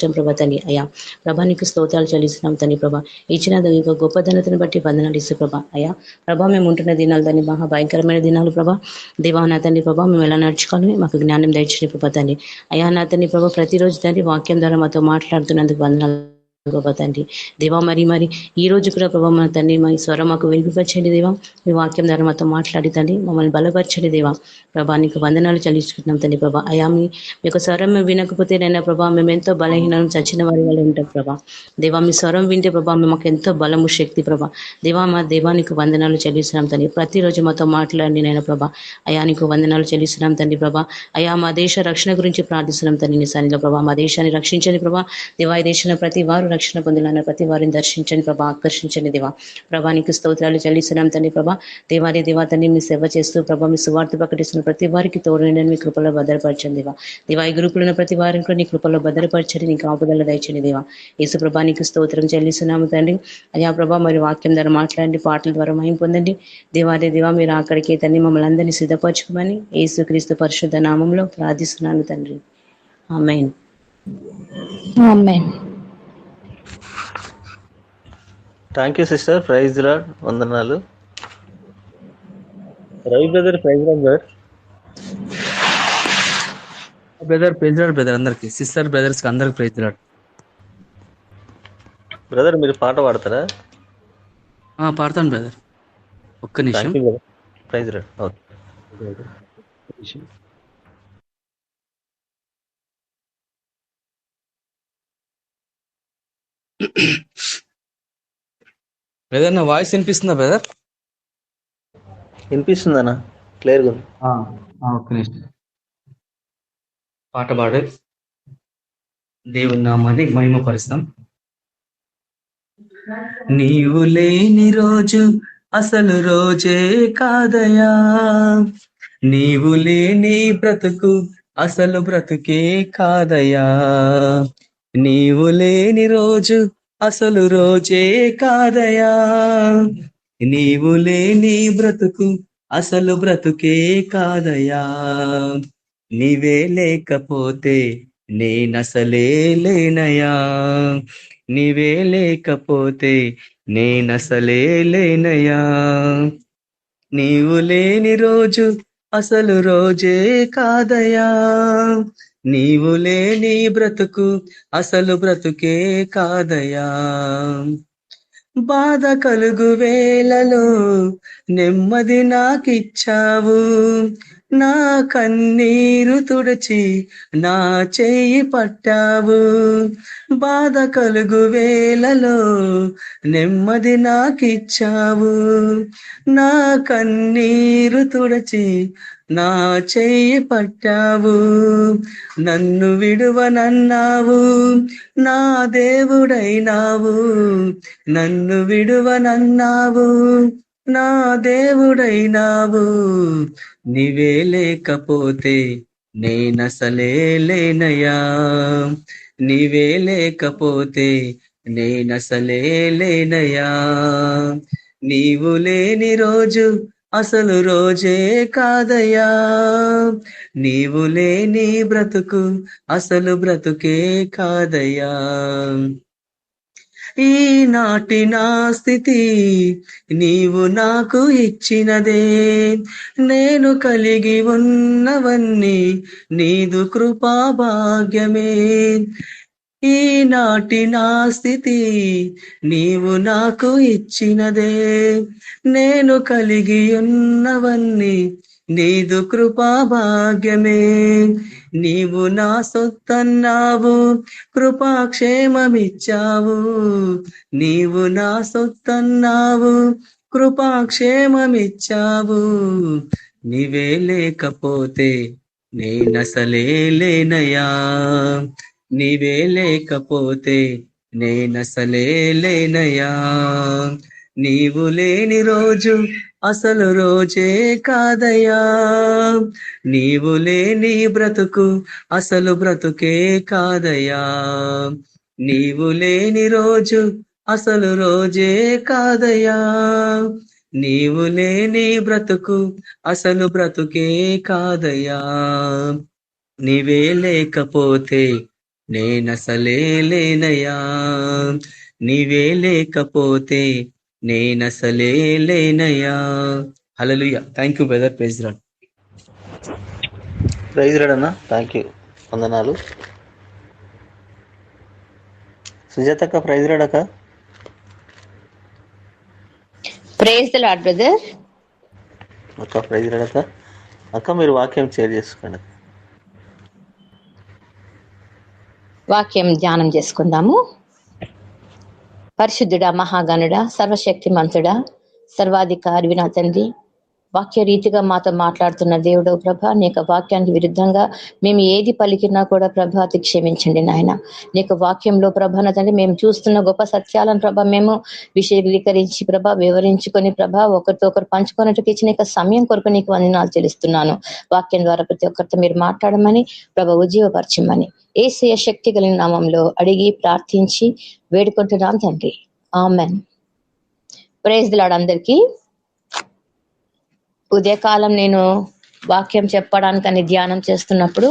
ఇష్టం ప్రభా తండ్రి. అయ్యా ప్రభా నీకు స్తోత్రాలు చెల్లిస్తున్నాం తండ్రి ప్రభా. ఇచ్చిన ఇంకా గొప్ప ధనతను బట్టి వందనాలు ఇస్తూ ప్రభా. అయ్యా ప్రభా మేము ఉంటున్న దినాలు తండ్రి మహా భయంకరమైన దినాలు ప్రభా. దేవా నా తండ్రి ప్రభా మేము ఎలా నడుచుకోవాలి మాకు జ్ఞానం దయచేయండి ప్రభా తండ్రి. అయ్యా నా తండ్రి ప్రభా ప్రతిరోజు తండ్రి వాక్యం ద్వారా మాతో మాట్లాడుతున్నందుకు వందనాలు ప్రభా తండ్రి. దేవా మరి ఈ రోజు కూడా ప్రభా మన తండ్రి మా స్వరం మాకు వినిపించండి దేవా. మీ వాక్యం ద్వారా మాతో మాట్లాడి తండ్రి మమ్మల్ని బలపరచండి దేవా. ప్రభా నీకు వందనాలు చెల్లించుకుంటున్నాం తండ్రి ప్రభా. అయా మీ యొక్క స్వరం మేము వినకపోతే నైనా ప్రభా మేము ఎంతో బలహీనం చచ్చిన వారి వల్ల ఉంటాం ప్రభా. దేవా మీ స్వరం వింటే ప్రభా మాకు ఎంతో బలము శక్తి ప్రభా. దేవా మా దేవానికి వందనాలు చెల్లిస్తున్నాం తండ్రి. ప్రతిరోజు మాతో మాట్లాడండి నైనా ప్రభా. అయా నీకు వందనాలు చెల్లిస్తున్నాం తండ్రి ప్రభా. అయా మా దేశ రక్షణ గురించి ప్రార్థిస్తున్నాం తండ్రి నీ సన్నిధిలో ప్రభా. మా దేశాన్ని రక్షించండి ప్రభా. దేవా ఈ దేశంలో ప్రతి వారు రక్షణ పొందాలన్న ప్రతి వారిని దర్శించండి ప్రభా. ఆకర్షించండి దేవా. ప్రభా నీకు స్తోత్రాలు చెల్లిస్తున్నాం తండ్రి ప్రభా. దేవారి దేవా తండ్రి మీ సేవ చేస్తూ ప్రభా మీ సువార్త ప్రకటిస్తున్న ప్రతి వారికి తోడుని మీ కృపలో భద్రపరచండి దేవా. దేవా ఈ గ్రూపులో ఉన్న ప్రతి వారిని కూడా నీ కృపలో భద్రపరచండి. నీకు ఆపుదల దయచండి దేవా. యేసు ప్రభా నీకు స్తోత్రం చెల్లిస్తున్నాము తండ్రి. అయ్యా ప్రభా మరి వాక్యం ద్వారా మాట్లాడండి, పాటల ద్వారా మహిమ పొందండి. దేవాదే దేవా మీరు అక్కడికి తండ్రి మమ్మల్ని అందరినీ సిద్ధపరచుకోమని యేసు క్రీస్తు పరిశుద్ధ నామంలో ప్రార్థిస్తున్నాను తండ్రి. ఆమేన్. ఆమేన్. Thank you sister. Praise Lord. వందనాలు. Ravi brother praise Lord brother. Brother praise Lord brother. అందరికి సిస్టర్ బ్రదర్స్ కి అందరికి ప్రైజ్ లార్డ్. బ్రదర్ మీరు పాట పాడతారా? పాడతాను బ్రదర్. ఒక్క నిమిషం. Thank you brother. Praise lord. Okay brother నా వాయిస్ వినిపిస్తుందా బ్రదర్? వినిపిస్తుందన్నా? క్లియర్గా ఉంది. ఒక్క నిమిషం. పాట పాడే దేవుని నామాన్ని మహిమపరుస్తాం. నీవు లేని రోజు అసలు రోజే కాదయా, నీవు లేని బ్రతుకు అసలు బ్రతుకే కాదయా, నీవు లేని రోజు అసలు రోజే కాదయా, నీవు లేని బ్రతుకు అసలు బ్రతుకే కాదయా, నీవే లేకపోతే నేనసలే లేనయా, నీవే లేకపోతే నేనసలే లేనయా, నీవు లేని రోజు అసలు రోజే కాదయా, నీవు లేని బ్రతుకు అసలు బ్రతుకే కాదయా, బాధ కలుగు వేళలో నెమ్మది నాకిచ్చావు, నా కన్నీరు తుడిచి నా చెయ్యి పట్టావు, బాధ కలుగు వేళలో నెమ్మది నాకిచ్చావు, నా కన్నీరు తుడిచి నా చెయ్యి పట్టావు, నన్ను విడువనన్నావు నా దేవుడైనావు, నన్ను విడువనన్నావు నా దేవుడైనావు, నీవే లేకపోతే నేనసలే లేనయా, నీవే లేకపోతే నేనసలే లేనయా, నీవు లేని రోజు అసలు రోజే కాదయా, నీవు లేని బ్రతుకు అసలు బ్రతుకే కాదయా, ఈనాటి నా స్థితి నీవు నాకు ఇచ్చినదే, నేను కలిగి ఉన్నవన్నీ నీదు కృపా భాగ్యమే, ఈనాటి నా స్థితి నీవు నాకు ఇచ్చినదే, నేను కలిగి ఉన్నవన్నీ నీదు కృపా భాగ్యమే, నీవు నా సొత్తన్నావు కృపాక్షేమమిచ్చావు, నీవు నా సొత్తన్నావు కృపాక్షేమమిచ్చావు, నీవే లేకపోతే నేనసలే లేనయా, నీవే లేకపోతే నేనసలే లేనయా, నీవు లేని రోజు అసలు రోజే కాదయా, నీవు లేని బ్రతుకు అసలు బ్రతుకే కాదయా, నీవు లేని రోజు అసలు రోజే కాదయా, నీవు లేని బ్రతుకు అసలు బ్రతుకే కాదయా, నీవే లేకపోతే నేనసలే లేనయ్యా, నీవే లేకపోతే నేనసలే లేనయ్యా. హల్లెలూయా. Thank you brother. Praise Lord. Praise Lord అన్న. థ్యాంక్ యూ, వందనాలు. సుజాతక్క ప్రైజ్ రాడ్ అక్క. Praise the Lord brother. అక్క ప్రైజ్ రాడ్ అక్క. అక్క మీరు వాక్యం షేర్ చేసుకోండి. వాక్యం ధ్యానం చేసుకుందాము. పరిశుద్ధుడా, మహాగణుడా, సర్వశక్తిమంతుడా, సర్వాధికారి నా తండ్రి, వాక్య రీతిగా మాతో మాట్లాడుతున్న దేవుడు ప్రభ, నీ యొక్క వాక్యానికి విరుద్ధంగా మేము ఏది పలికినా కూడా ప్రభ అతి క్షమించండి నాయన. నీ యొక్క వాక్యంలో ప్రభ నా తండ్రి మేము చూస్తున్న గొప్ప సత్యాలను ప్రభ మేము విశదీకరించి ప్రభ వివరించుకొని ప్రభ ఒకరితో ఒకరు పంచుకున్నట్టుకు ఇచ్చిన యొక్క సమయం కొరకు నీకు వందనాలు చెల్లిస్తున్నాను. వాక్యం ద్వారా ప్రతి ఒక్కరితో మీరు మాట్లాడమని ప్రభ ఉజ్జీవపరచమని యేసయ్య శక్తి కలిగిన నామంలో అడిగి ప్రార్థించి వేడుకుంటున్నాం తండ్రి, ఆమెన్. ప్రైజ్ ది లార్డ్ అందరికీ. ఉదయకాలం నేను వాక్యం చెప్పడానికని ధ్యానం చేస్తున్నప్పుడు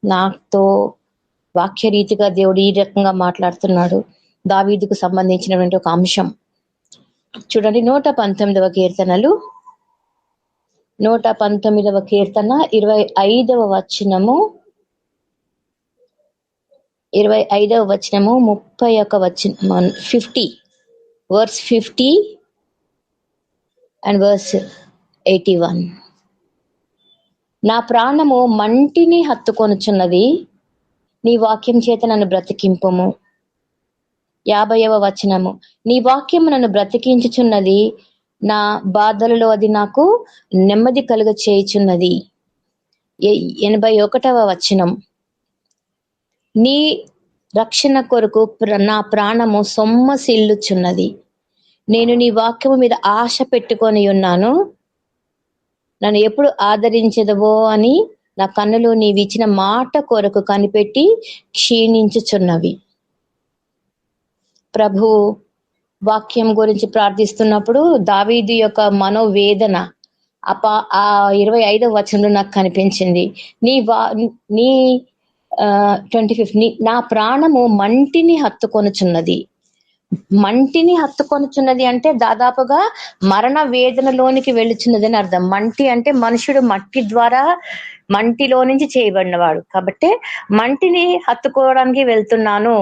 నాతో వాక్య రీతిగా దేవుడు ఈ రకంగా మాట్లాడుతున్నాడు. దావీదుకు సంబంధించినటువంటి ఒక అంశం చూడండి. 119వ కీర్తనలు 119వ కీర్తన 25వ వచనము 25వ వచనము 31వ వచనం 50 వర్స్ 50 అండ్ వర్స్ 81. నా ప్రాణము మంటిని హత్తుకొనుచున్నది, నీ వాక్యం చేత నన్ను బ్రతికింపుము. 50వ వచనము, నీ వాక్యము నన్ను బ్రతికించుచున్నది, నా బాధలలో అది నాకు నెమ్మది కలుగ చేయుచున్నది. 81వ వచనం, నీ రక్షణ కొరకు నా ప్రాణము సొమ్మసిల్లుచున్నది, నేను నీ వాక్యము మీద ఆశ పెట్టుకొని ఉన్నాను, నన్ను ఎప్పుడు ఆదరించదవో అని నా కన్నులు నీవిచ్చిన మాట కొరకు కనిపెట్టి క్షీణించుచున్నవి. ప్రభు వాక్యం గురించి ప్రార్థిస్తున్నప్పుడు దావీదు యొక్క మనోవేదన ఆ 25వ వచనంలో నాకు కనిపించింది. నీ 25 నా ప్రాణము మంటిని హత్తుకొనుచున్నది. మంటిని హత్తుకొనుచున్నది అంటే దాదాపుగా మరణ వేదనలోనికి వెళ్ళుచున్నది అని అర్థం. మంటి అంటే మనుషుడు మట్టి ద్వారా మంటిలో నుంచి చేయబడినవాడు కాబట్టి మంటిని హత్తుకోవడానికి వెళ్తున్నాను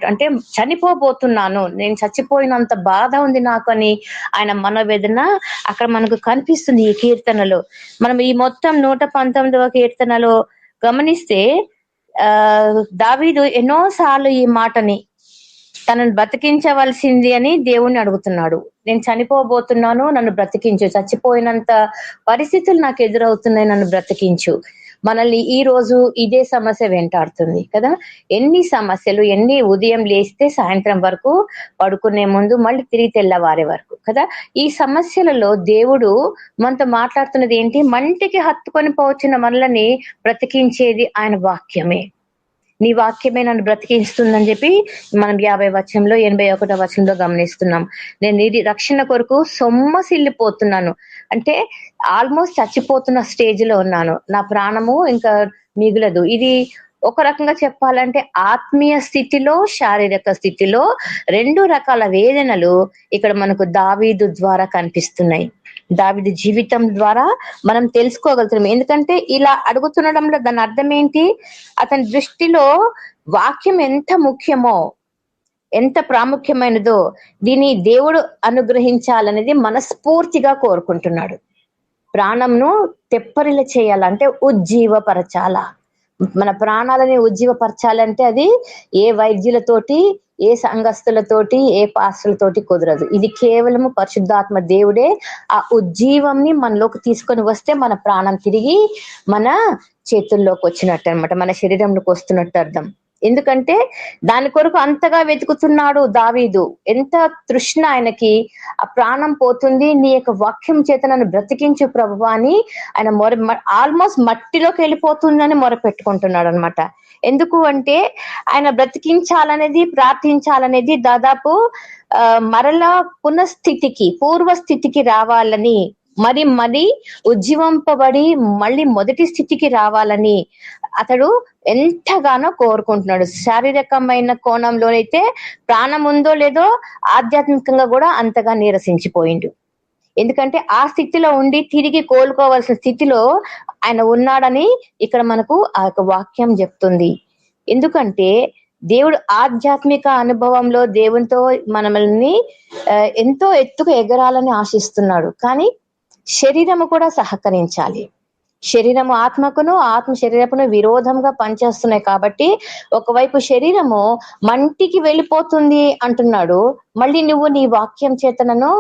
అంటే చనిపోబోతున్నాను, నేను చచ్చిపోయినంత బాధ ఉంది నాకు అని ఆయన మనోవేదన అక్కడ మనకు కనిపిస్తుంది ఈ కీర్తనలో. మనం ఈ మొత్తం 119వ కీర్తనలో గమనిస్తే దావీదు ఎన్నోసార్లు ఈ మాటని తనను బ్రతికించవలసింది అని దేవుణ్ణి అడుగుతున్నాడు. నేను చనిపోబోతున్నాను, నన్ను బ్రతికించు, చచ్చిపోయినంత పరిస్థితులు నాకు ఎదురవుతున్నాయి, నన్ను బ్రతికించు. మనల్ని ఈ రోజు ఇదే సమస్య వెంటాడుతుంది కదా. ఎన్ని సమస్యలు, ఎన్ని ఉదయం లేస్తే సాయంత్రం వరకు, పడుకునే ముందు, మళ్ళీ తిరిగి తెల్లవారే వరకు కదా. ఈ సమస్యలలో దేవుడు మనతో మాట్లాడుతున్నది ఏంటి? మంటికి హత్తుకొని పోవచ్చిన మనల్ని బ్రతికించేది ఆయన వాక్యమే. నీ వాక్యమే నన్ను బ్రతికిస్తుందని చెప్పి మనం 50 వచనంలో 81వ వచనంలో గమనిస్తున్నాం. నేను నీ రక్షణ కొరకు సొమ్మసిల్లిపోతున్నాను అంటే ఆల్మోస్ట్ చచ్చిపోతున్న స్టేజ్ లో ఉన్నాను, నా ప్రాణము ఇంకా మిగులదు. ఇది ఒక రకంగా చెప్పాలంటే ఆత్మీయ స్థితిలో, శారీరక స్థితిలో 2 రకాల వేదనలు ఇక్కడ మనకు దావీదు ద్వారా కనిపిస్తున్నాయి. దావీదు జీవితం ద్వారా మనం తెలుసుకోగలుగుతున్నాం. ఎందుకంటే ఇలా అడుగుతుండడంలో దాని అర్థం ఏంటి? అతని దృష్టిలో వాక్యం ఎంత ముఖ్యమో, ఎంత ప్రాముఖ్యమైనదో దీన్ని దేవుడు అనుగ్రహించాలనేది మనస్ఫూర్తిగా కోరుకుంటున్నాడు. ప్రాణంను తెప్పరిల చేయాలంటే ఉజ్జీవపరచాల. మన ప్రాణాలని ఉజ్జీవపరచాలంటే అది ఏ వైద్యులతోటి, ఏ సంఘస్థులతోటి, ఏ పాస్టర్లతోటి కుదరదు. ఇది కేవలము పరిశుద్ధాత్మ దేవుడే ఆ ఉజ్జీవంని మనలోకి తీసుకొని వస్తే మన ప్రాణం తిరిగి మన చేతుల్లోకి వచ్చినట్టు అనమాట, మన శరీరంలోకి వస్తున్నట్టు అర్థం. ఎందుకంటే దాని కొరకు అంతగా వెతుకుతున్నాడు దావీదు. ఎంత తృష్ణ ఆయనకి, ఆ ప్రాణం పోతుంది, నీ యొక్క వాక్యం చేత నన్ను బ్రతికించు ప్రభువా అని ఆయన ఆల్మోస్ట్ మట్టిలోకి వెళ్ళిపోతుందని మొర పెట్టుకుంటున్నాడు అనమాట. ఎందుకు అంటే ఆయన బ్రతికించాలనేది, ప్రార్థించాలనేది దాదాపు మరలా పునఃస్థితికి, పూర్వస్థితికి రావాలని మరి ఉజ్జీవింపబడి మళ్ళీ మొదటి స్థితికి రావాలని అతడు ఎంతగానో కోరుకుంటున్నాడు. శారీరకమైన కోణంలోనైతే ప్రాణం ఉందో లేదో ఆధ్యాత్మికంగా కూడా అంతగా నీరసించిపోయిండు. ఎందుకంటే ఆ స్థితిలో ఉండి తిరిగి కోలుకోవాల్సిన స్థితిలో ఆయన ఉన్నాడని ఇక్కడ మనకు ఆ యొక్క వాక్యం చెప్తుంది. ఎందుకంటే దేవుడు ఆధ్యాత్మిక అనుభవంలో దేవునితో మనల్ని ఎంతో ఎత్తుకు ఎగరాలని ఆశిస్తున్నాడు. కానీ శరీరము కూడా సహకరించాలి. శరీరము ఆత్మకును, ఆత్మ శరీరమును విరోధంగా పనిచేస్తున్నాయి. కాబట్టి ఒకవైపు శరీరము మంటికి వెళ్ళిపోతుంది అంటున్నాడు, మళ్ళీ నువ్వు నీ వాక్యం చేత నన్ను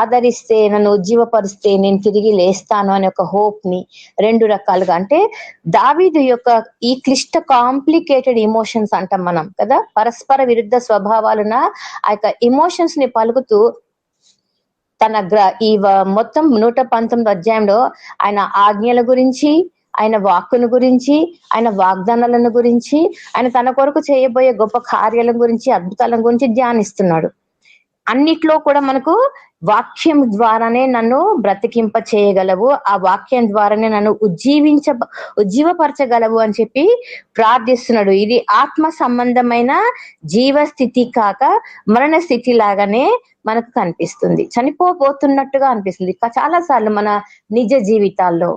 ఆదరిస్తే, నన్ను ఉజ్జీవపరిస్తే నేను తిరిగి లేస్తాను అనే ఒక హోప్ ని రెండు రకాలుగా, అంటే దావీదు యొక్క ఈ క్లిష్ట కాంప్లికేటెడ్ ఎమోషన్స్ అంటాం మనం కదా, పరస్పర విరుద్ధ స్వభావాలున్న ఆ యొక్క ఎమోషన్స్ ని పలుకుతూ తన ఈ మొత్తం 119 అధ్యాయంలో ఆయన ఆజ్ఞల గురించి, ఆయన వాక్కును గురించి, ఆయన వాగ్దానాలను గురించి, ఆయన తన కొరకు చేయబోయే గొప్ప కార్యాల గురించి, అద్భుతాల గురించి ధ్యానిస్తున్నాడు. అన్నిట్లో కూడా మనకు వాక్యం ద్వారానే నన్ను బ్రతికింప చేయగలవు, ఆ వాక్యం ద్వారానే నన్ను ఉజ్జీవపరచగలవు అని చెప్పి ప్రార్థిస్తున్నాడు. ఇది ఆత్మ సంబంధమైన జీవస్థితి కాక మరణ స్థితి లాగానే మనకు కనిపిస్తుంది, చనిపోబోతున్నట్టుగా అనిపిస్తుంది చాలా సార్లు మన నిజ జీవితాల్లో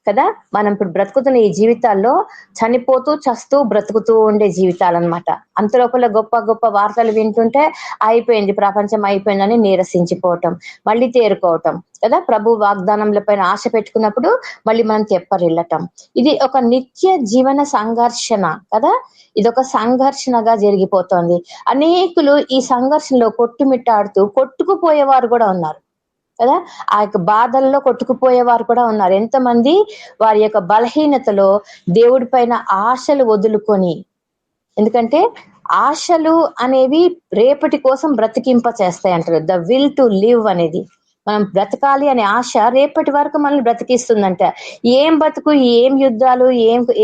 కదా. మనం ఇప్పుడు బ్రతుకుతున్న ఈ జీవితాల్లో చనిపోతూ చస్తూ బ్రతుకుతూ ఉండే జీవితాలు అనమాట. అంతలోపల గొప్ప గొప్ప వార్తలు వింటుంటే అయిపోయింది, ప్రపంచం అయిపోయిందని నీరసించిపోవటం, మళ్ళీ తేరుకోవటం కదా. ప్రభు వాగ్దానంల పైన ఆశ పెట్టుకున్నప్పుడు మళ్ళీ మనం తెప్పరిల్లటం. ఇది ఒక నిత్య జీవన సంఘర్షణ కదా, ఇదొక సంఘర్షణగా జరిగిపోతోంది. అనేకులు ఈ సంఘర్షణలో కొట్టుమిట్టాడుతూ కొట్టుకుపోయేవారు కూడా ఉన్నారు కదా, ఆ యొక్క బాధల్లో కొట్టుకుపోయేవారు కూడా ఉన్నారు. ఎంతమంది వారి యొక్క బలహీనతలో దేవుడి పైన ఆశలు వదులుకొని, ఎందుకంటే ఆశలు అనేవి రేపటి కోసం బ్రతికింప చేస్తాయి అంటారు. ద విల్ టు లివ్ అనేది, మనం బ్రతకాలి అనే ఆశ రేపటి వరకు మనల్ని బ్రతికిస్తుందంట. ఏం బతుకు, ఏం యుద్ధాలు,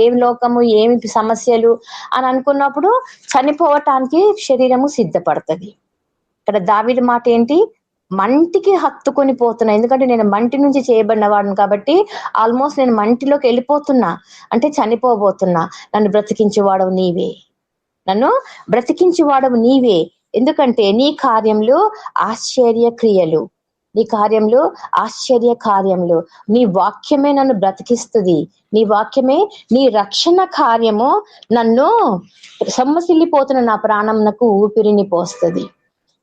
ఏం లోకము, ఏమి సమస్యలు అని అనుకున్నప్పుడు చనిపోవటానికి శరీరము సిద్ధపడుతుంది. ఇక్కడ దావీదు మాట ఏంటి, మంటికి హత్తుకొని పోతున్నా, ఎందుకంటే నేను మంటి నుంచి చేయబడిన వాడిని కాబట్టి ఆల్మోస్ట్ నేను మంటిలోకి వెళ్ళిపోతున్నా, అంటే చనిపోబోతున్నా. నన్ను బ్రతికించేవాడవు నీవే, నన్ను బ్రతికించేవాడవు నీవే, ఎందుకంటే నీ కార్యములు ఆశ్చర్య క్రియలు, నీ కార్యములు ఆశ్చర్య కార్యములు, నీ వాక్యమే నన్ను బ్రతికిస్తుంది, నీ వాక్యమే, నీ రక్షణ కార్యము నన్ను సొమ్మసిల్లిపోతున్న నా ప్రాణంనకు ఊపిరిని పోస్తుంది.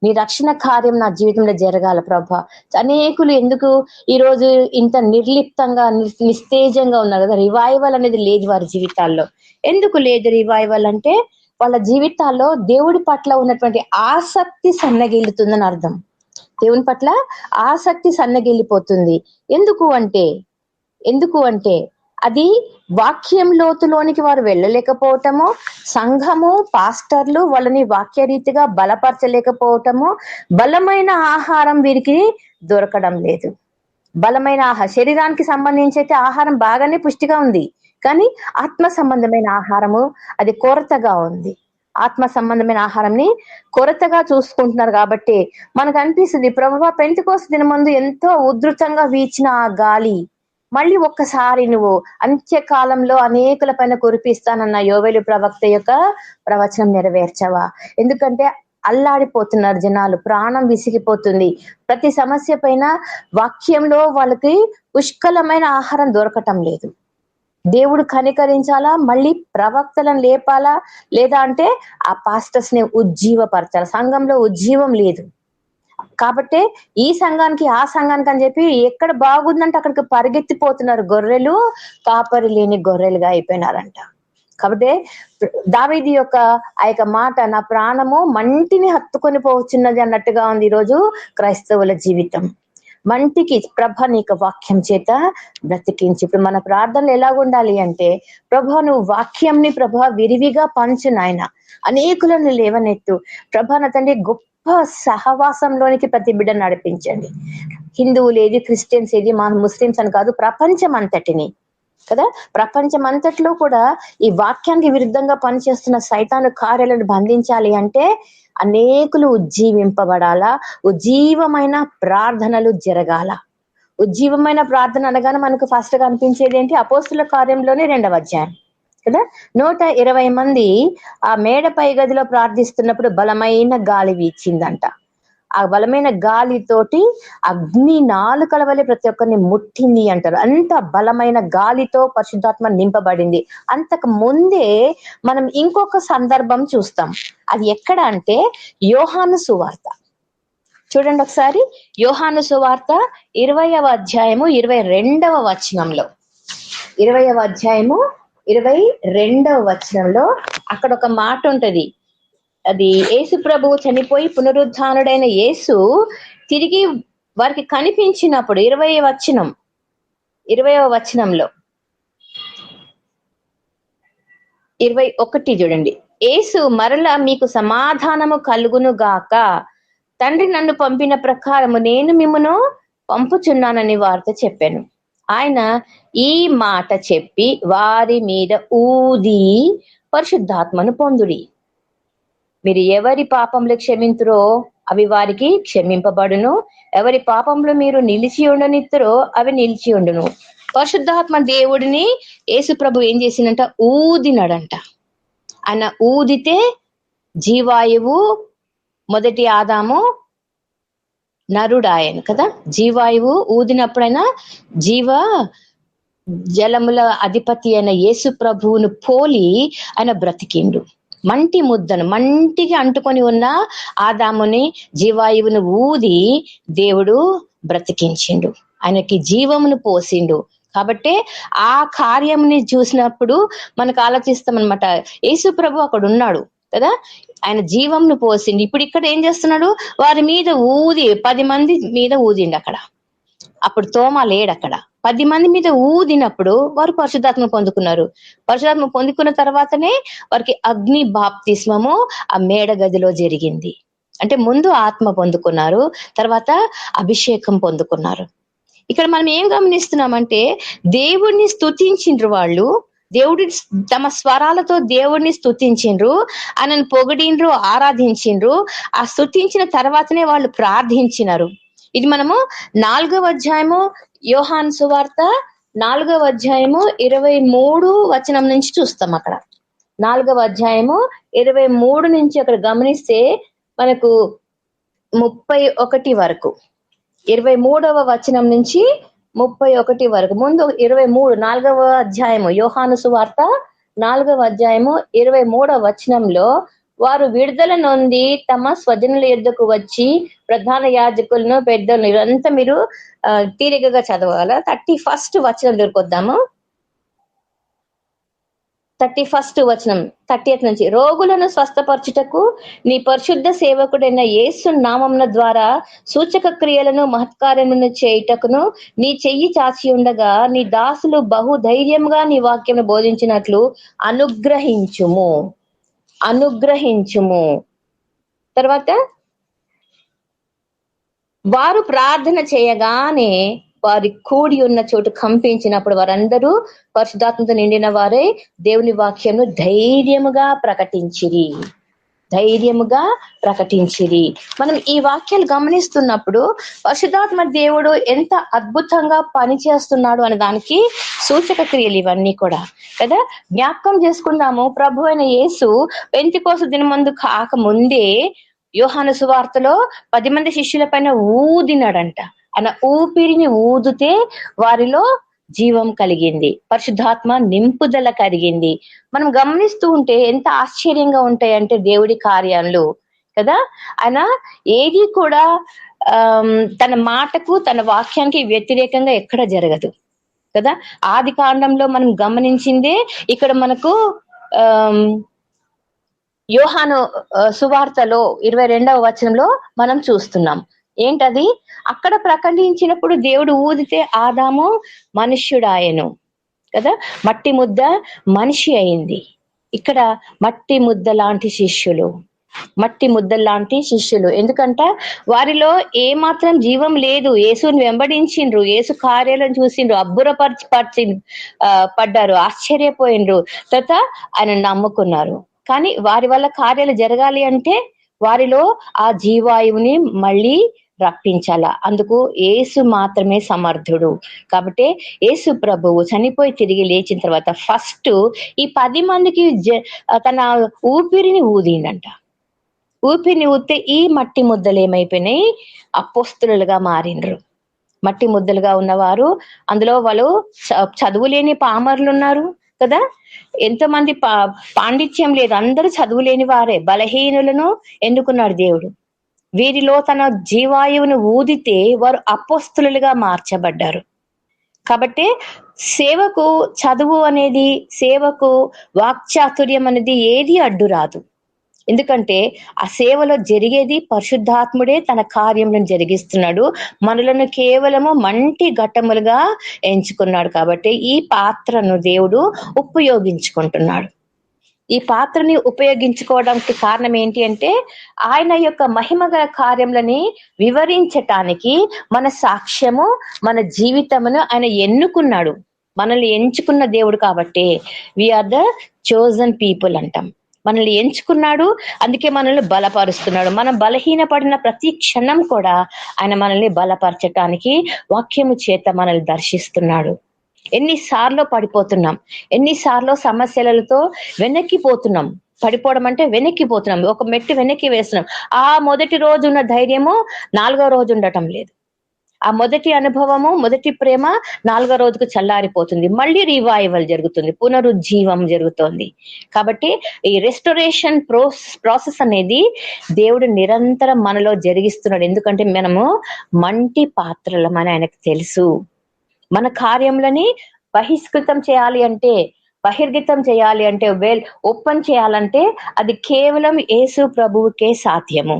నీ రక్షణ కార్యం నా జీవితంలో జరగాల ప్రభా. అనేకులు ఎందుకు ఈరోజు ఇంత నిర్లిప్తంగా నిస్తేజంగా ఉన్నారు కదా, రివైవల్ అనేది లేదు వారి జీవితాల్లో. ఎందుకు లేదు రివైవల్ అంటే వాళ్ళ జీవితాల్లో దేవుడి పట్ల ఉన్నటువంటి ఆసక్తి సన్నగిల్లుతుందని అర్థం. దేవుని పట్ల ఆసక్తి సన్నగిల్లిపోతుంది. ఎందుకు అంటే అది వాక్యం లోతులోనికి వారు వెళ్ళలేకపోవటము, సంఘము పాస్టర్లు వాళ్ళని వాక్యరీతిగా బలపరచలేకపోవటము, బలమైన ఆహారం వీరికి దొరకడం లేదు. బలమైన శరీరానికి సంబంధించి అయితే ఆహారం బాగానే పుష్టిగా ఉంది, కానీ ఆత్మ సంబంధమైన ఆహారము అది కొరతగా ఉంది. ఆత్మ సంబంధమైన ఆహారంని కొరతగా చూసుకుంటున్నారు. కాబట్టి మనకు అనిపిస్తుంది, ప్రభువా పెంతెకోస్తు దినం ముందు ఎంతో ఉధృతంగా వీచిన ఆ గాలి మళ్ళీ ఒక్కసారి నువ్వు అంత్యకాలంలో అనేకుల పైన కురిపిస్తానన్న యోవేలు ప్రవక్త యొక్క ప్రవచనం నెరవేర్చవా? ఎందుకంటే అల్లాడిపోతున్నారు జనాలు, ప్రాణం విసిగిపోతుంది. ప్రతి సమస్య పైన వాక్యంలో వాళ్ళకి పుష్కలమైన ఆహారం దొరకటం లేదు. దేవుడు కనికరించాలా, మళ్ళీ ప్రవక్తలను లేపాలా, లేదా అంటే ఆ పాస్టర్స్ ని ఉజ్జీవపరచాలి. సంఘంలో ఉజ్జీవం లేదు కాబట్టి ఈ సంఘానికి ఆ సంఘానికి అని చెప్పి ఎక్కడ బాగుందంటే అక్కడికి పరిగెత్తిపోతున్నారు. గొర్రెలు కాపరి లేని గొర్రెలుగా అయిపోయినారంట. కాబట్టి దావీదు యొక్క ఆ యొక్క మాట, నా ప్రాణము మంటిని హత్తుకొని పోవచ్చున్నది అన్నట్టుగా ఉంది ఈరోజు క్రైస్తవుల జీవితం. మంటికి ప్రభ నీకు వాక్యం చేత బ్రతికించి. ఇప్పుడు మన ప్రార్థనలు ఎలాగుండాలి అంటే, ప్రభ నువ్వు వాక్యంని ప్రభ విరివిగా పంచు నాయన, అనేకులను లేవనెత్తు ప్రభ. నా తండ్రి గొప్ప సహవాసంలోనికి ప్రతి బిడ్డ నడిపించండి. హిందువులు ఏది, క్రిస్టియన్స్ ఏది, మా ముస్లిమ్స్ అని కాదు, ప్రపంచం అంతటిని కదా, ప్రపంచం అంతట్లో కూడా ఈ వాక్యానికి విరుద్ధంగా పనిచేస్తున్న సైతాను కార్యాలను బంధించాలి అంటే అనేకులు ఉజ్జీవింపబడాలా, ఉజ్జీవమైన ప్రార్థనలు జరగాల, ఉజ్జీవమైన ప్రార్థన అనగానే మనకు ఫస్ట్ గా అనిపించేది ఏంటి? అపోస్తుల కార్యంలోనే 2వ అధ్యాయం కదా. 120 మంది ఆ మేడ పై గదిలో ప్రార్థిస్తున్నప్పుడు బలమైన గాలి వీచిందంట. ఆ బలమైన గాలితోటి అగ్ని నాలుకల వలె ప్రతి ఒక్కరిని ముట్టింది అంటారు. అంత బలమైన గాలితో పరిశుద్ధాత్మ నింపబడింది. అంతకు ముందే మనం ఇంకొక సందర్భం చూస్తాం. అది ఎక్కడ అంటే యోహాను సువార్త. చూడండి ఒకసారి, యోహాను సువార్త 20వ అధ్యాయము 22వ వచనంలో, 20వ అధ్యాయము 22వ వచనంలో అక్కడ ఒక మాట ఉంటది. అది యేసు ప్రభువు చనిపోయి పునరుద్ధానుడైన యేసు తిరిగి వారికి కనిపించినప్పుడు 20వ వచనంలో 21 చూడండి. యేసు మరలా మీకు సమాధానము కలుగును గాక, తండ్రి నన్ను పంపిన ప్రకారము నేను మిమ్మును పంపుచున్నానని వారితో చెప్పాను. ఆయన ఈ మాట చెప్పి వారి మీద ఊది పరిశుద్ధాత్మను పొందుడి. మీరు ఎవరి పాపంలో క్షమింతురో అవి వారికి క్షమింపబడును, ఎవరి పాపంలో మీరు నిలిచి ఉండనిత్తురో అవి నిలిచి ఉండును. పరిశుద్ధాత్మ దేవుడిని యేసు ప్రభు ఏం చేసిందంట? ఊదినాడంట. ఆయన ఊదితే జీవాయువు, మొదటి ఆదాము నరుడాయను కదా. జీవాయువు ఊదినప్పుడైనా జీవ జలముల అధిపతి అయిన యేసు ప్రభువును పోలి ఆయన బ్రతికిండు. మంటికి అంటుకొని ఉన్న ఆదాముని, జీవాయువును ఊది దేవుడు బ్రతికించిండు, ఆయనకి జీవమును పోసిండు. కాబట్టి ఆ కార్యంని చూసినప్పుడు మనకు ఆలోచిస్తాం అనమాట, యేసు ప్రభు అక్కడ ఉన్నాడు కదా, ఆయన జీవంను పోసిండు. ఇప్పుడు ఇక్కడ ఏం చేస్తున్నాడు? వారి మీద ఊది 10 మంది మీద ఊదిండు అక్కడ. అప్పుడు తోమా లేడు అక్కడ. 10 మంది మీద ఊదినప్పుడు వారు పరిశుద్ధాత్మ పొందుకున్నారు. పరిశుద్ధాత్మ పొందుకున్న తర్వాతనే వారికి అగ్ని బాప్తిస్మము ఆ మేడ గదిలో జరిగింది. అంటే ముందు ఆత్మ పొందుకున్నారు, తర్వాత అభిషేకం పొందుకున్నారు. ఇక్కడ మనం ఏం గమనిస్తున్నామంటే దేవుణ్ణి స్తుతించిండ్రు వాళ్ళు, దేవుడి తమ స్వరాలతో దేవుడిని స్తుతించిండ్రు, ఆయనను పొగిడిండ్రు, ఆరాధించిండ్రు. ఆ స్తుతించిన తర్వాతనే వాళ్ళు ప్రార్థించినారు. ఇది మనము 4వ అధ్యాయము యోహాను సువార్త 4వ అధ్యాయము 23 వచనం నుంచి చూస్తాం. అక్కడ 4వ అధ్యాయము 23 నుంచి అక్కడ గమనిస్తే మనకు 31 వరకు, 23వ వచనం నుంచి 31 వరకు. ముందు 23, 4వ అధ్యాయము యోహాను సువార్త 4వ అధ్యాయము 23వ వచనంలో వారు విడుదల నొంది తమ స్వజనుల యొద్దకు వచ్చి ప్రధాన యాజకులను, పెద్దలను, ఇదంతా మీరు తీరికగా చదవాల. 31st వచనం దొరికొద్దాము. 31st వచనం 30th నుంచి, రోగులను స్వస్థపరచుటకు నీ పరిశుద్ధ సేవకుడైన యేసు నామమున ద్వారా సూచక క్రియలను మహత్కార్యములను చేయుటకును నీ చెయ్యి చాచి ఉండగా నీ దాసులు బహు ధైర్యంగా నీ వాక్యమును బోధించినట్లు అనుగ్రహించుము. తర్వాత వారు ప్రార్థన చేయగానే వారి కూడి ఉన్న చోటు కంపించినప్పుడు వారందరూ పరిశుద్ధాత్మతో నిండిన వారే దేవుని వాక్యమును ధైర్యముగా ప్రకటించిరి. మనం ఈ వాక్యాలు గమనిస్తున్నప్పుడు పరిశుద్ధాత్మ దేవుడు ఎంత అద్భుతంగా పనిచేస్తున్నాడు అనే దానికి సూచక క్రియలు ఇవన్నీ కూడా కదా. జ్ఞాపకం చేసుకుందాము, ప్రభు అయిన యేసు పెంతెకోస్తు దినమందు కాకముందే యోహాను సువార్తలో 10 మంది శిష్యుల పైన ఊదినాడంట. ఆయన ఊపిరిని ఊదితే వారిలో జీవం కలిగింది, పరిశుద్ధాత్మ నింపుదల కలిగింది. మనం గమనిస్తూ ఉంటే ఎంత ఆశ్చర్యంగా ఉంటాయంటే దేవుడి కార్యాలు కదా. ఆయన ఏది కూడా తన మాటకు, తన వాక్యానికి వ్యతిరేకంగా ఎక్కడ జరగదు కదా. ఆది కాండంలో మనం గమనించిందే ఇక్కడ మనకు యోహాను సువార్తలో 22వ వచనంలో మనం చూస్తున్నాం. ఏంటది? అక్కడ ప్రకటించినప్పుడు దేవుడు ఊదితే ఆదాము మనుష్యుడాయను కదా, మట్టి ముద్ద మనిషి అయింది. ఇక్కడ మట్టి ముద్ద లాంటి శిష్యులు, ఎందుకంటే వారిలో ఏ మాత్రం జీవం లేదు. యేసుని వెంబడించిండ్రు, యేసు కార్యాలను చూసిండ్రు, పడ్డారు, ఆశ్చర్యపోయిండ్రు, తర్వాత ఆయన నమ్ముకున్నారు. కానీ వారి వల్ల కార్యాలు జరగాలి అంటే వారిలో ఆ జీవాయువుని మళ్ళీ రప్పించాల. అందుకు యేసు మాత్రమే సమర్థుడు. కాబట్టి యేసు ప్రభువు చనిపోయి తిరిగి లేచిన తర్వాత ఫస్ట్ ఈ 10 మందికి తన ఊపిరిని ఊదిండంట. ఊపిరిని ఊస్తే ఈ మట్టి ముద్దలు ఏమైపోయినాయి? అపోస్తులుగా మారిండ్రు. మట్టి ముద్దలుగా ఉన్నవారు, అందులో వాళ్ళు చదువు లేని పామరులు ఉన్నారు కదా, ఎంతమంది పాండిత్యం లేదు, అందరూ చదువు లేని వారే, బలహీనులను ఎన్నుకున్నాడు దేవుడు. వీరిలో తన జీవాయువును ఊదితే వారు అపోస్తులుగా మార్చబడ్డారు. కాబట్టి సేవకు చదువు అనేది, సేవకు వాక్చాతుర్యం అనేది ఏది అడ్డు రాదు. ఎందుకంటే ఆ సేవలో జరిగేది పరిశుద్ధాత్ముడే తన కార్యములను జరిగిస్తున్నాడు. మనలను కేవలము మంటి ఘట్టములుగా ఎంచుకున్నాడు. కాబట్టి ఈ పాత్రను దేవుడు ఉపయోగించుకుంటున్నాడు. ఈ పాత్రని ఉపయోగించుకోవడానికి కారణం ఏంటి అంటే ఆయన యొక్క మహిమగల కార్యములని వివరించటానికి మన సాక్ష్యము, మన జీవితమును ఆయన ఎన్నుకున్నాడు. మనల్ని ఎంచుకున్న దేవుడు కాబట్టి వీఆర్ ద చోజన్ పీపుల్ అంటాం. మనల్ని ఎంచుకున్నాడు, అందుకే మనల్ని బలపరుస్తున్నాడు. మనం బలహీనపడిన ప్రతి క్షణం కూడా ఆయన మనల్ని బలపరచటానికి వాక్యము చేత మనల్ని దర్శిస్తున్నాడు. ఎన్నిసార్లు పడిపోతున్నాం, ఎన్నిసార్లు సమస్యలతో వెనక్కిపోతున్నాం. పడిపోవడం అంటే వెనక్కిపోతున్నాం, ఒక మెట్టు వెనక్కి వేస్తున్నాం. ఆ మొదటి రోజు ఉన్న ధైర్యము 4వ రోజు ఉండటం లేదు. ఆ మొదటి అనుభవము, మొదటి ప్రేమ 4వ రోజుకు చల్లారిపోతుంది. మళ్ళీ రివైవల్ జరుగుతుంది, పునరుజ్జీవం జరుగుతోంది. కాబట్టి ఈ రెస్టోరేషన్ ప్రాసెస్ అనేది దేవుడు నిరంతరం మనలో జరిగిస్తున్నాడు. ఎందుకంటే మనము మంటి పాత్రలమని ఆయనకు తెలుసు. మన కార్యములని బహిష్కృతం చేయాలి అంటే, బహిర్గతం చేయాలి అంటే, ఓపెన్ చేయాలంటే అది కేవలం యేసు ప్రభువుకే సాధ్యము.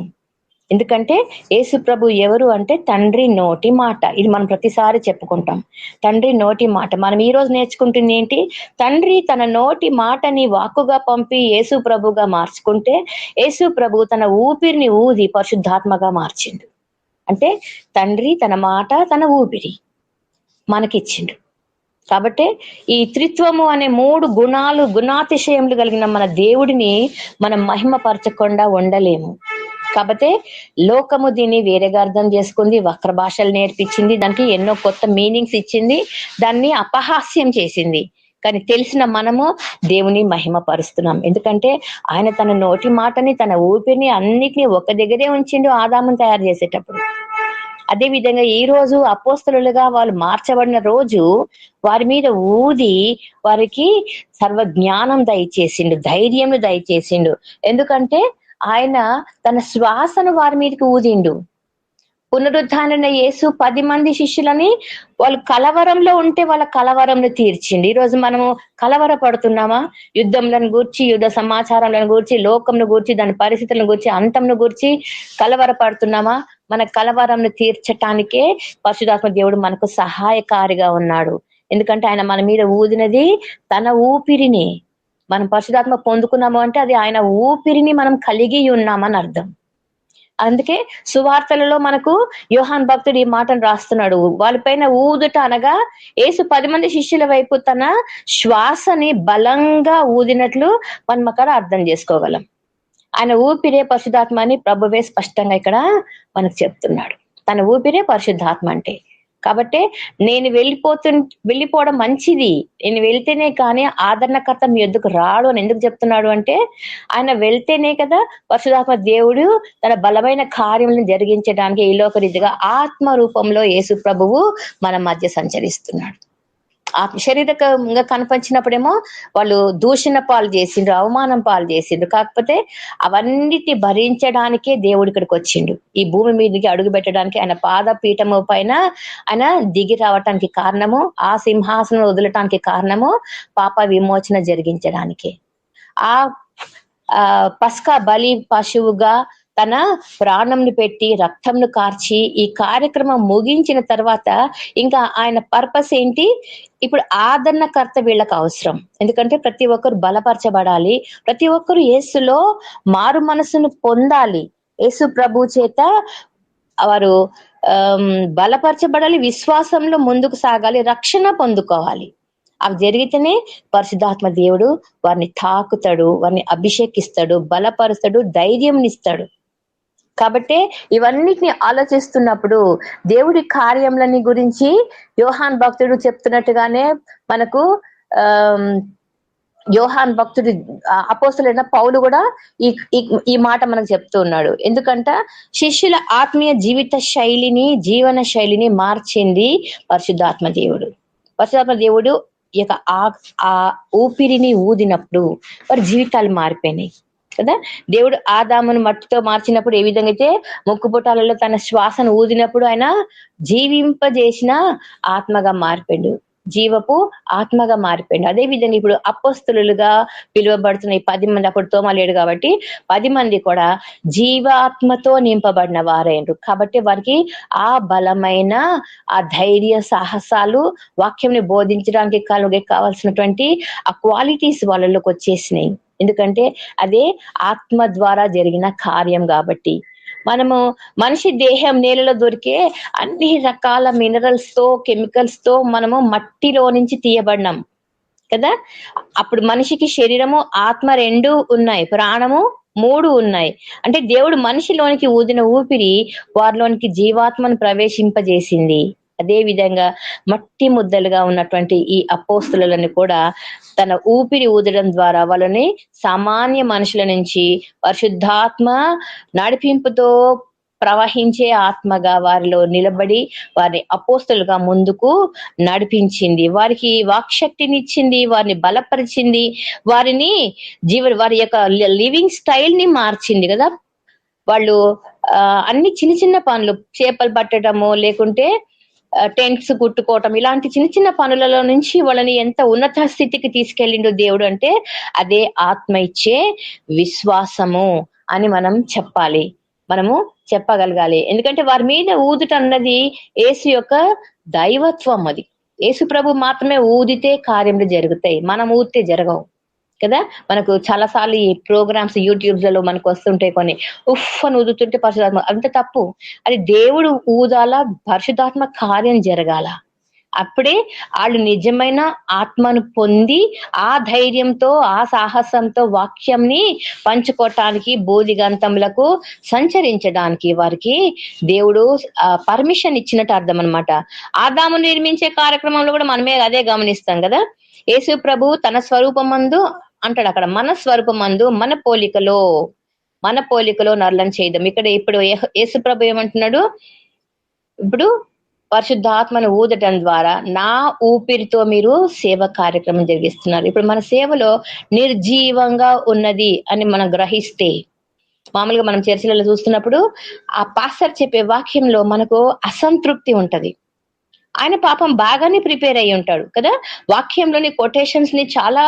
ఎందుకంటే యేసు ప్రభు ఎవరు అంటే తండ్రి నోటి మాట. ఇది మనం ప్రతిసారి చెప్పుకుంటాం, తండ్రి నోటి మాట. మనం ఈ రోజు నేర్చుకుంటుంది ఏంటి? తండ్రి తన నోటి మాటని వాక్కుగా పంపి యేసు ప్రభుగా మార్చుకుంటే, యేసు ప్రభు తన ఊపిరిని ఊది పరిశుద్ధాత్మగా మార్చిండు. అంటే తండ్రి తన మాట, తన ఊపిరి మనకిచ్చిండు. కాబట్టి ఈ త్రిత్వము అనే 3 గుణాలు, గుణాతిశయములు కలిగిన మన దేవుడిని మనం మహిమపరచకుండా ఉండలేము. కాబట్టి లోకము దీన్ని వేరేగా అర్థం చేసుకుంది, వక్ర భాషలు నేర్పించింది, దానికి ఎన్నో కొత్త మీనింగ్స్ ఇచ్చింది, దాన్ని అపహాస్యం చేసింది. కానీ తెలిసిన మనము దేవుని మహిమ పరుస్తున్నాం. ఎందుకంటే ఆయన తన నోటి మాటని, తన ఊపిరిని అన్నిటినీ ఒక దగ్గరే ఉంచిండు ఆదామును తయారు చేసేటప్పుడు. అదే విధంగా ఈ రోజు అపోస్తలులుగా వాళ్ళు మార్చబడిన రోజు వారి మీద ఊది వారికి సర్వ జ్ఞానం దయచేసిండు, ధైర్యం దయచేసిండు. ఎందుకంటే ఆయన తన శ్వాసను వారి మీదకి ఊదిండు. పునరుద్ధారణ యేసు 10 మంది శిష్యులని వాళ్ళు కలవరంలో ఉంటే వాళ్ళ కలవరంను తీర్చిండు. ఈ రోజు మనము కలవర పడుతున్నామా? యుద్ధంలను గూర్చి, యుద్ధ సమాచారాలను గూర్చి, లోకంను గూర్చి, దాని పరిస్థితులను గూర్చి, అంతంను గూర్చి కలవర పడుతున్నామా? మన కలవరంను తీర్చటానికే పరిశుద్ధాత్మ దేవుడు మనకు సహాయకారిగా ఉన్నాడు. ఎందుకంటే ఆయన మన మీద ఊదినది తన ఊపిరిని. మనం పరిశుద్ధాత్మ పొందుకున్నాము అంటే అది ఆయన ఊపిరిని మనం కలిగి ఉన్నామని అర్థం. అందుకే సువార్తలలో మనకు యోహాన్ భక్తుడు ఈ మాటను రాస్తున్నాడు. వాళ్ళపైన ఊదుట అనగా యేసు 10 మంది శిష్యుల వైపు తన శ్వాసని బలంగా ఊదినట్లు మనం అక్కడ అర్థం చేసుకోగలం. ఆయన ఊపిరే పరిశుద్ధాత్మ అని ప్రభువే స్పష్టంగా ఇక్కడ మనకు చెప్తున్నాడు. తన ఊపిరే పరిశుద్ధాత్మ అంటే. కాబట్టి నేను వెళ్ళిపోవడం మంచిది, నేను వెళ్తేనే కానీ ఆదరణకర్త మీ యొద్దకు రాడు అని ఎందుకు చెప్తున్నాడు అంటే, ఆయన వెళ్తేనే కదా పరిశుద్ధాత్మ దేవుడు తన బలమైన కార్యములను జరిగించడానికి ఈ లోక రీతిగా ఆత్మ రూపంలో యేసు ప్రభువు మన మధ్య సంచరిస్తున్నాడు. శారీరకంగా కనిపించినప్పుడేమో వాళ్ళు దూషణ పాలు చేసిండ్రు, అవమానం పాలు చేసిండ్రు. కాకపోతే అవన్నిటిని భరించడానికే దేవుడు ఇక్కడికి వచ్చిండు. ఈ భూమి మీదకి అడుగు పెట్టడానికి, ఆయన పాదపీఠము పైన ఆయన దిగి రావటానికి కారణము, ఆ సింహాసనం వదలటానికి కారణము పాప విమోచన జరిగించడానికే. ఆ పస్కా బలి పశువుగా తన ప్రాణంను పెట్టి రక్తంను కార్చి ఈ కార్యక్రమం ముగించిన తర్వాత ఇంకా ఆయన పర్పస్ ఏంటి? ఇప్పుడు ఆదరణకర్త వీళ్ళకు అవసరం. ఎందుకంటే ప్రతి ఒక్కరు బలపరచబడాలి, ప్రతి ఒక్కరు యేసులో మారు మనసును పొందాలి, యేసు ప్రభు చేత వారు బలపరచబడాలి, విశ్వాసంలో ముందుకు సాగాలి, రక్షణ పొందుకోవాలి. అవి జరిగితేనే పరిశుద్ధాత్మ దేవుడు వారిని తాకుతాడు, వారిని అభిషేకిస్తాడు, బలపరుస్తాడు, ధైర్యం ఇస్తాడు. కాబట్టి ఇవన్నిటిని ఆలోచిస్తున్నప్పుడు దేవుడి కార్యములని గురించి యోహాన్ భక్తుడు చెప్తున్నట్టుగానే మనకు ఆ యోహాన్ భక్తుడు అపోస్తలుడైన పౌలు కూడా ఈ మాట మనకు చెప్తూ ఉన్నాడు. ఎందుకంట శిష్యుల ఆత్మీయ జీవన శైలిని మార్చింది పరిశుద్ధాత్మ దేవుడు. పరిశుద్ధాత్మ దేవుడు ఆ ఊపిరిని ఊదినప్పుడు వారి జీవితాలు మారిపోయినాయి కదా. దేవుడు ఆదామును మట్టితో మార్చినప్పుడు ఏ విధంగా అయితే ముక్కుపుటాలలో తన శ్వాసను ఊదినప్పుడు ఆయన జీవింపజేసిన ఆత్మగా మారిపోయాడు, జీవపు ఆత్మగా మారిపోయింది. అదే విధంగా ఇప్పుడు అపోస్తలులుగా పిలువబడుతున్న ఈ 10 మంది, అప్పుడు తోమా లేడు కాబట్టి 10 మంది కూడా జీవాత్మతో నింపబడిన వారైనరు. కాబట్టి వారికి ఆ బలమైన ఆ ధైర్య సాహసాలు, వాక్యంని బోధించడానికి కావాల్సినటువంటి ఆ క్వాలిటీస్ వాళ్ళలోకి వచ్చేసినాయి. ఎందుకంటే అదే ఆత్మ ద్వారా జరిగిన కార్యం కాబట్టి. మనము మనిషి దేహం నేలలో దొరికే అన్ని రకాల మినరల్స్ తో, కెమికల్స్ తో మనము మట్టిలో నుంచి తీయబడినాం కదా. అప్పుడు మనిషికి శరీరము, ఆత్మ 2 ఉన్నాయి, ప్రాణము 3 ఉన్నాయి. అంటే దేవుడు మనిషిలోనికి ఊదిన ఊపిరి వారిలోనికి జీవాత్మను ప్రవేశింపజేసింది. అదే విధంగా మట్టి ముద్దలుగా ఉన్నటువంటి ఈ అపోస్తలులను కూడా తన ఊపిరి ఊదడం ద్వారా వాళ్ళని సామాన్య మనుషుల నుంచి పరిశుద్ధాత్మ నడిపింపుతో ప్రవహించే ఆత్మగా వారిలో నిలబడి వారిని అపోస్తలుగా ముందుకు నడిపించింది. వారికి వాక్శక్తిని ఇచ్చింది, వారిని బలపరిచింది, వారి యొక్క లివింగ్ స్టైల్ ని మార్చింది కదా. వాళ్ళు అన్ని చిన్న చిన్న పనులు, చేపలు పట్టడము, లేకుంటే టెంట్స్ కుట్టుకోవటం, ఇలాంటి చిన్న చిన్న పనులలో నుంచి వాళ్ళని ఎంత ఉన్నత స్థితికి తీసుకెళ్ళిండు దేవుడు అంటే అదే ఆత్మ ఇచ్చే విశ్వాసము అని మనం చెప్పగలగాలి. ఎందుకంటే వారి మీద ఊదుట అన్నది యేసు యొక్క దైవత్వం. అది యేసు ప్రభు మాత్రమే ఊదితే కార్యములు జరుగుతాయి, మనం ఊదితే జరగవు కదా. మనకు చాలా సార్లు ఈ ప్రోగ్రామ్స్ యూట్యూబ్లలో మనకు వస్తుంటాయి, కొన్ని అని ఊదుతుంటే పరిశుధాత్మ, అంత తప్పు. అది దేవుడు ఊదాల, పరిశుధాత్మ కార్యం జరగాల. అప్పుడే వాళ్ళు నిజమైన ఆత్మను పొంది ఆ ధైర్యంతో, ఆ సాహసంతో వాక్యంని పంచుకోవటానికి, బోధిగంతములకు సంచరించడానికి వారికి దేవుడు పర్మిషన్ ఇచ్చినట్టు అర్థం అనమాట. ఆదాము నిర్మించే కార్యక్రమంలో కూడా మనమే అదే గమనిస్తాం కదా. యేసు ప్రభు తన స్వరూపమందు అంటాడు, అక్కడ మన స్వరూపమందు మన పోలికలో నరులను చేయడం. ఇప్పుడు యేసు ప్రభు ఏమంటున్నాడు, ఇప్పుడు పరిశుద్ధాత్మను ఊదటం ద్వారా నా ఊపిరితో మీరు సేవ కార్యక్రమం జరిగిస్తున్నారు. ఇప్పుడు మన సేవలో నిర్జీవంగా ఉన్నది అని మనం గ్రహిస్తే, మామూలుగా మనం చర్చలలో చూస్తున్నప్పుడు ఆ పాస్టర్ చెప్పే వాక్యంలో మనకు అసంతృప్తి ఉంటది. ఆయన పాపం బాగానే ప్రిపేర్ అయ్యి ఉంటాడు కదా. వాక్యంలోని కొటేషన్స్ ని చాలా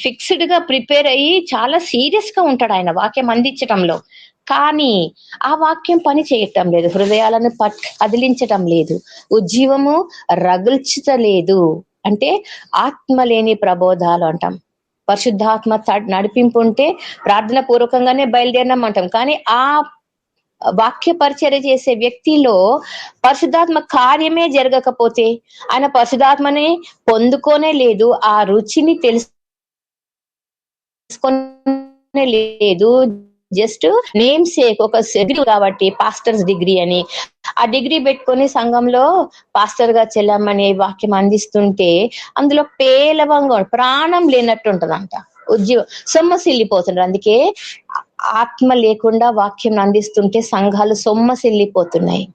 ఫిక్స్డ్ గా ప్రిపేర్ అయ్యి చాలా సీరియస్ గా ఉంటాడు ఆయన వాక్యం అందించటంలో. కానీ ఆ వాక్యం పని చేయటం లేదు, హృదయాలను కదిలించటం లేదు, ఉజ్జీవము రగుల్చలేదు. అంటే ఆత్మ లేని ప్రబోధాలు అంటాం. పరిశుద్ధాత్మ నడిపింపు ఉంటే ప్రార్థన పూర్వకంగానే బయలుదేరినాం అంటాం. కానీ ఆ వాక్య పరిచర్య చేసే వ్యక్తిలో పరిశుద్ధాత్మ కార్యమే జరగకపోతే, ఆయన పరిశుద్ధాత్మని పొందుకోనే లేదు, ఆ రుచిని తెలుసుకొనే లేదు. జస్ట్ నేమ్ సేక్ ఒక డిగ్రీ కాబట్టి, పాస్టర్స్ డిగ్రీ అని ఆ డిగ్రీ పెట్టుకొని సంఘంలో పాస్టర్ గా చెల్లమ్మని వాక్యం అందిస్తుంటే అందులో పేలవంగా ప్రాణం లేనట్టు ఉంటదంట, సొమ్మసిల్లిపోతున్నారు. అందుకే ఆత్మ లేకుండా వాక్యం అందిస్తుంటే సంఘాలు సొమ్మసిల్లిపోతున్నాయి.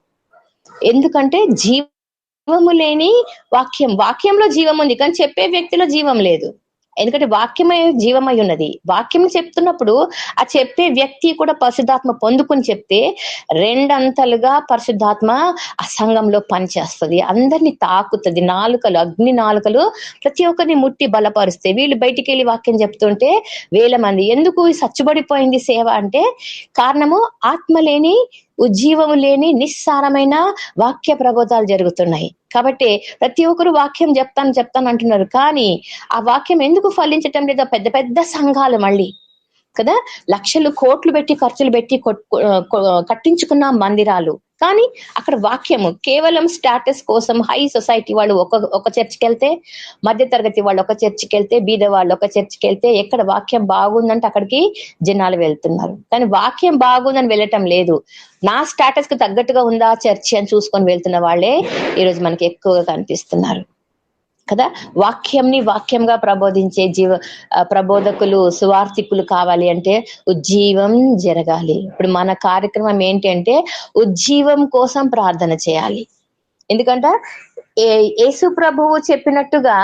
ఎందుకంటే జీవము లేని వాక్యంలో జీవం ఉంది, కానీ చెప్పే వ్యక్తిలో జీవం లేదు. ఎందుకంటే వాక్యమే జీవమై ఉన్నది. వాక్యం చెప్తున్నప్పుడు ఆ చెప్పే వ్యక్తి కూడా పరిశుద్ధాత్మ పొందుకుని చెప్తే 2 అంతలుగా పరిశుద్ధాత్మ ఆ సంఘంలో పనిచేస్తుంది, అందరినీ తాకుతుంది. నాలుకలు, అగ్ని నాలుకలు ప్రతి ఒక్కరిని ముట్టి బలపరుస్తాయి. వీళ్ళు బయటికి వెళ్ళి వాక్యం చెప్తుంటే 1000 మంది. ఎందుకు సచ్చుబడిపోయింది సేవ అంటే కారణము ఆత్మ లేని, ఉజ్జీవము లేని నిస్సారమైన వాక్య ప్రబోధాలు జరుగుతున్నాయి. కాబట్టి ప్రతి ఒక్కరు వాక్యం చెప్తాను అంటున్నారు, కానీ ఆ వాక్యం ఎందుకు ఫలించటం లేదో పెద్ద పెద్ద సంఘాలు మళ్ళీ కదా, లక్షలు కోట్లు పెట్టి ఖర్చులు పెట్టి కట్టించుకున్న మందిరాలు. కానీ అక్కడ వాక్యము కేవలం స్టాటస్ కోసం హై సొసైటీ వాళ్ళు ఒక చర్చికి వెళ్తే, మధ్య తరగతి వాళ్ళు ఒక చర్చికి వెళ్తే, బీద వాళ్ళు ఒక చర్చికి వెళ్తే, ఎక్కడ వాక్యం బాగుందంటే అక్కడికి జనాలు వెళ్తున్నారు. కానీ వాక్యం బాగుందని వెళ్ళటం లేదు, నా స్టాటస్ కి తగ్గట్టుగా ఉందా చర్చి అని చూసుకొని వెళ్తున్న వాళ్ళే ఈరోజు మనకి ఎక్కువగా కనిపిస్తున్నారు కదా. వాక్యంగా ప్రబోధించే ప్రబోధకులు, సువార్థికులు కావాలి అంటే ఉజ్జీవం జరగాలి. ఇప్పుడు మన కార్యక్రమం ఏంటి అంటే ఉజ్జీవం కోసం ప్రార్థన చేయాలి. ఎందుకంటే యేసు ప్రభువు చెప్పినట్టుగా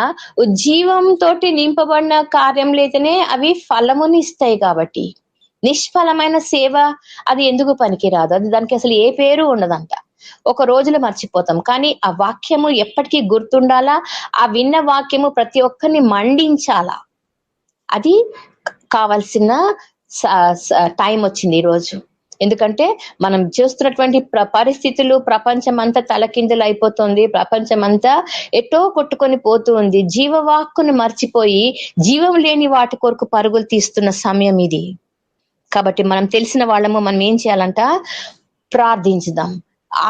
ఉజ్జీవం తోటి నింపబడిన కార్యములైతేనే అవి ఫలముని ఇస్తాయి. కాబట్టి నిష్ఫలమైన సేవ అది ఎందుకు పనికిరాదు, అది దానికి అసలు ఏ పేరు ఉండదంట. ఒక రోజులో మర్చిపోతాం, కానీ ఆ వాక్యము ఎప్పటికీ గుర్తుండాలా. ఆ విన్న వాక్యము ప్రతి ఒక్కరిని మండించాలా. అది కావాల్సిన టైం వచ్చింది ఈరోజు. ఎందుకంటే మనం చూస్తున్నటువంటి పరిస్థితులు, ప్రపంచం అంతా తలకిందులు అయిపోతుంది, ప్రపంచం అంతా ఎటో కొట్టుకొని పోతూ ఉంది. జీవవాక్కును మర్చిపోయి జీవం లేని వాటి కొరకు పరుగులు తీస్తున్న సమయం ఇది. కాబట్టి మనం తెలిసిన వాళ్ళము మనం ఏం చేయాలంట, ప్రార్థించుదాం.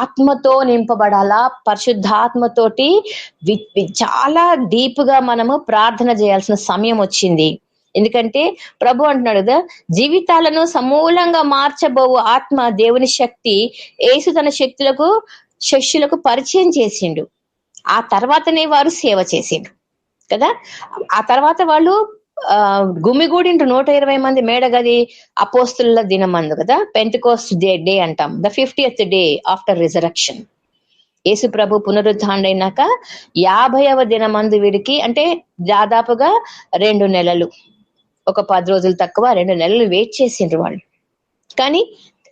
ఆత్మతో నింపబడాలా, పరిశుద్ధాత్మతోటి చాలా డీప్ గా మనము ప్రార్థన చేయాల్సిన సమయం వచ్చింది. ఎందుకంటే ప్రభు అంటున్నాడు కదా, జీవితాలను సమూలంగా మార్చబోవు ఆత్మ దేవుని శక్తి యేసు తన శిష్యులకు పరిచయం చేసిండు. ఆ తర్వాతనే వారు సేవ చేసిండు కదా. ఆ తర్వాత వాళ్ళు గుమిగూడింటు 120 మంది మేడగది అపోస్తుల దినమందు కదా, పెంతెకోస్తు డే అంటాం, the 50th day after resurrection. యేసు ప్రభు పునరుద్ధాండైనాక 50వ దినమందు వీడికి, అంటే దాదాపుగా 2 నెలలు, ఒక 10 రోజులు తక్కువ, 2 నెలలు వెయిట్ చేసిండ్రు వాళ్ళు. కానీ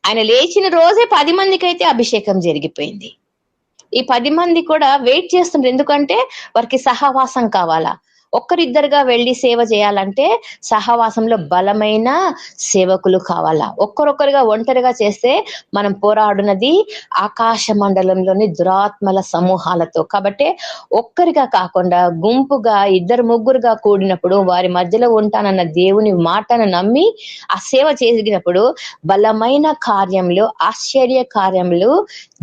ఆయన లేచిన రోజే 10 మందికి అయితే అభిషేకం జరిగిపోయింది. ఈ 10 మంది కూడా వెయిట్ చేస్తుండ్రు, ఎందుకంటే వారికి సహవాసం కావాలా. ఒక్కరిద్దరుగా వెళ్ళి సేవ చేయాలంటే సహవాసంలో బలమైన సేవకులు కావాలా. ఒక్కరొక్కరుగా ఒంటరిగా చేస్తే మనం పోరాడునది ఆకాశ మండలంలోని దురాత్మల సమూహాలతో. కాబట్టి ఒక్కరిగా కాకుండా గుంపుగా 2-3గా కూడినప్పుడు వారి మధ్యలో ఉంటానన్న దేవుని మాటను నమ్మి ఆ సేవ చేసినప్పుడు బలమైన కార్యములు, ఆశ్చర్య కార్యములు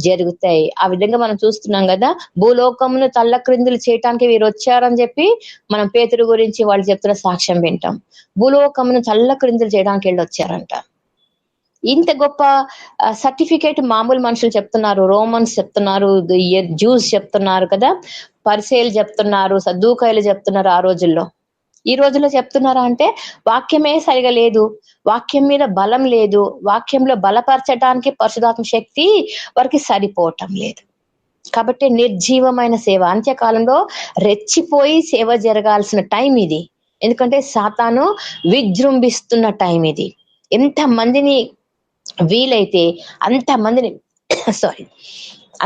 జరుగుతాయి. ఆ విధంగా మనం చూస్తున్నాం కదా, భూలోకమును తల్లక్రిందులు చేయటానికి వీరు వచ్చారని చెప్పి మనం పేతురు గురించి వాళ్ళు చెప్తున్న సాక్ష్యం వింటాం. భూలోకమును తల్లక్రిందులు చేయడానికి వెళ్ళి వచ్చారంట. ఇంత గొప్ప సర్టిఫికేట్ మామూలు మనుషులు చెప్తున్నారు, రోమన్స్ చెప్తున్నారు, జూస్ చెప్తున్నారు కదా, పరిసేయులు చెప్తున్నారు, సద్దూకాయలు చెప్తున్నారు. ఆ రోజుల్లో, ఈ రోజుల్లో చెప్తున్నారా అంటే వాక్యమే సరిగా లేదు, వాక్యం మీద బలం లేదు, వాక్యంలో బలపరచడానికి పరిశుద్ధాత్మ శక్తి వారికి సరిపోవటం లేదు. కాబట్టి నిర్జీవమైన సేవ, అంత్యకాలంలో రెచ్చిపోయి సేవ జరగాల్సిన టైం ఇది. ఎందుకంటే సాతాను విజృంభిస్తున్న టైం ఇది. ఎంత మందిని వీలైతే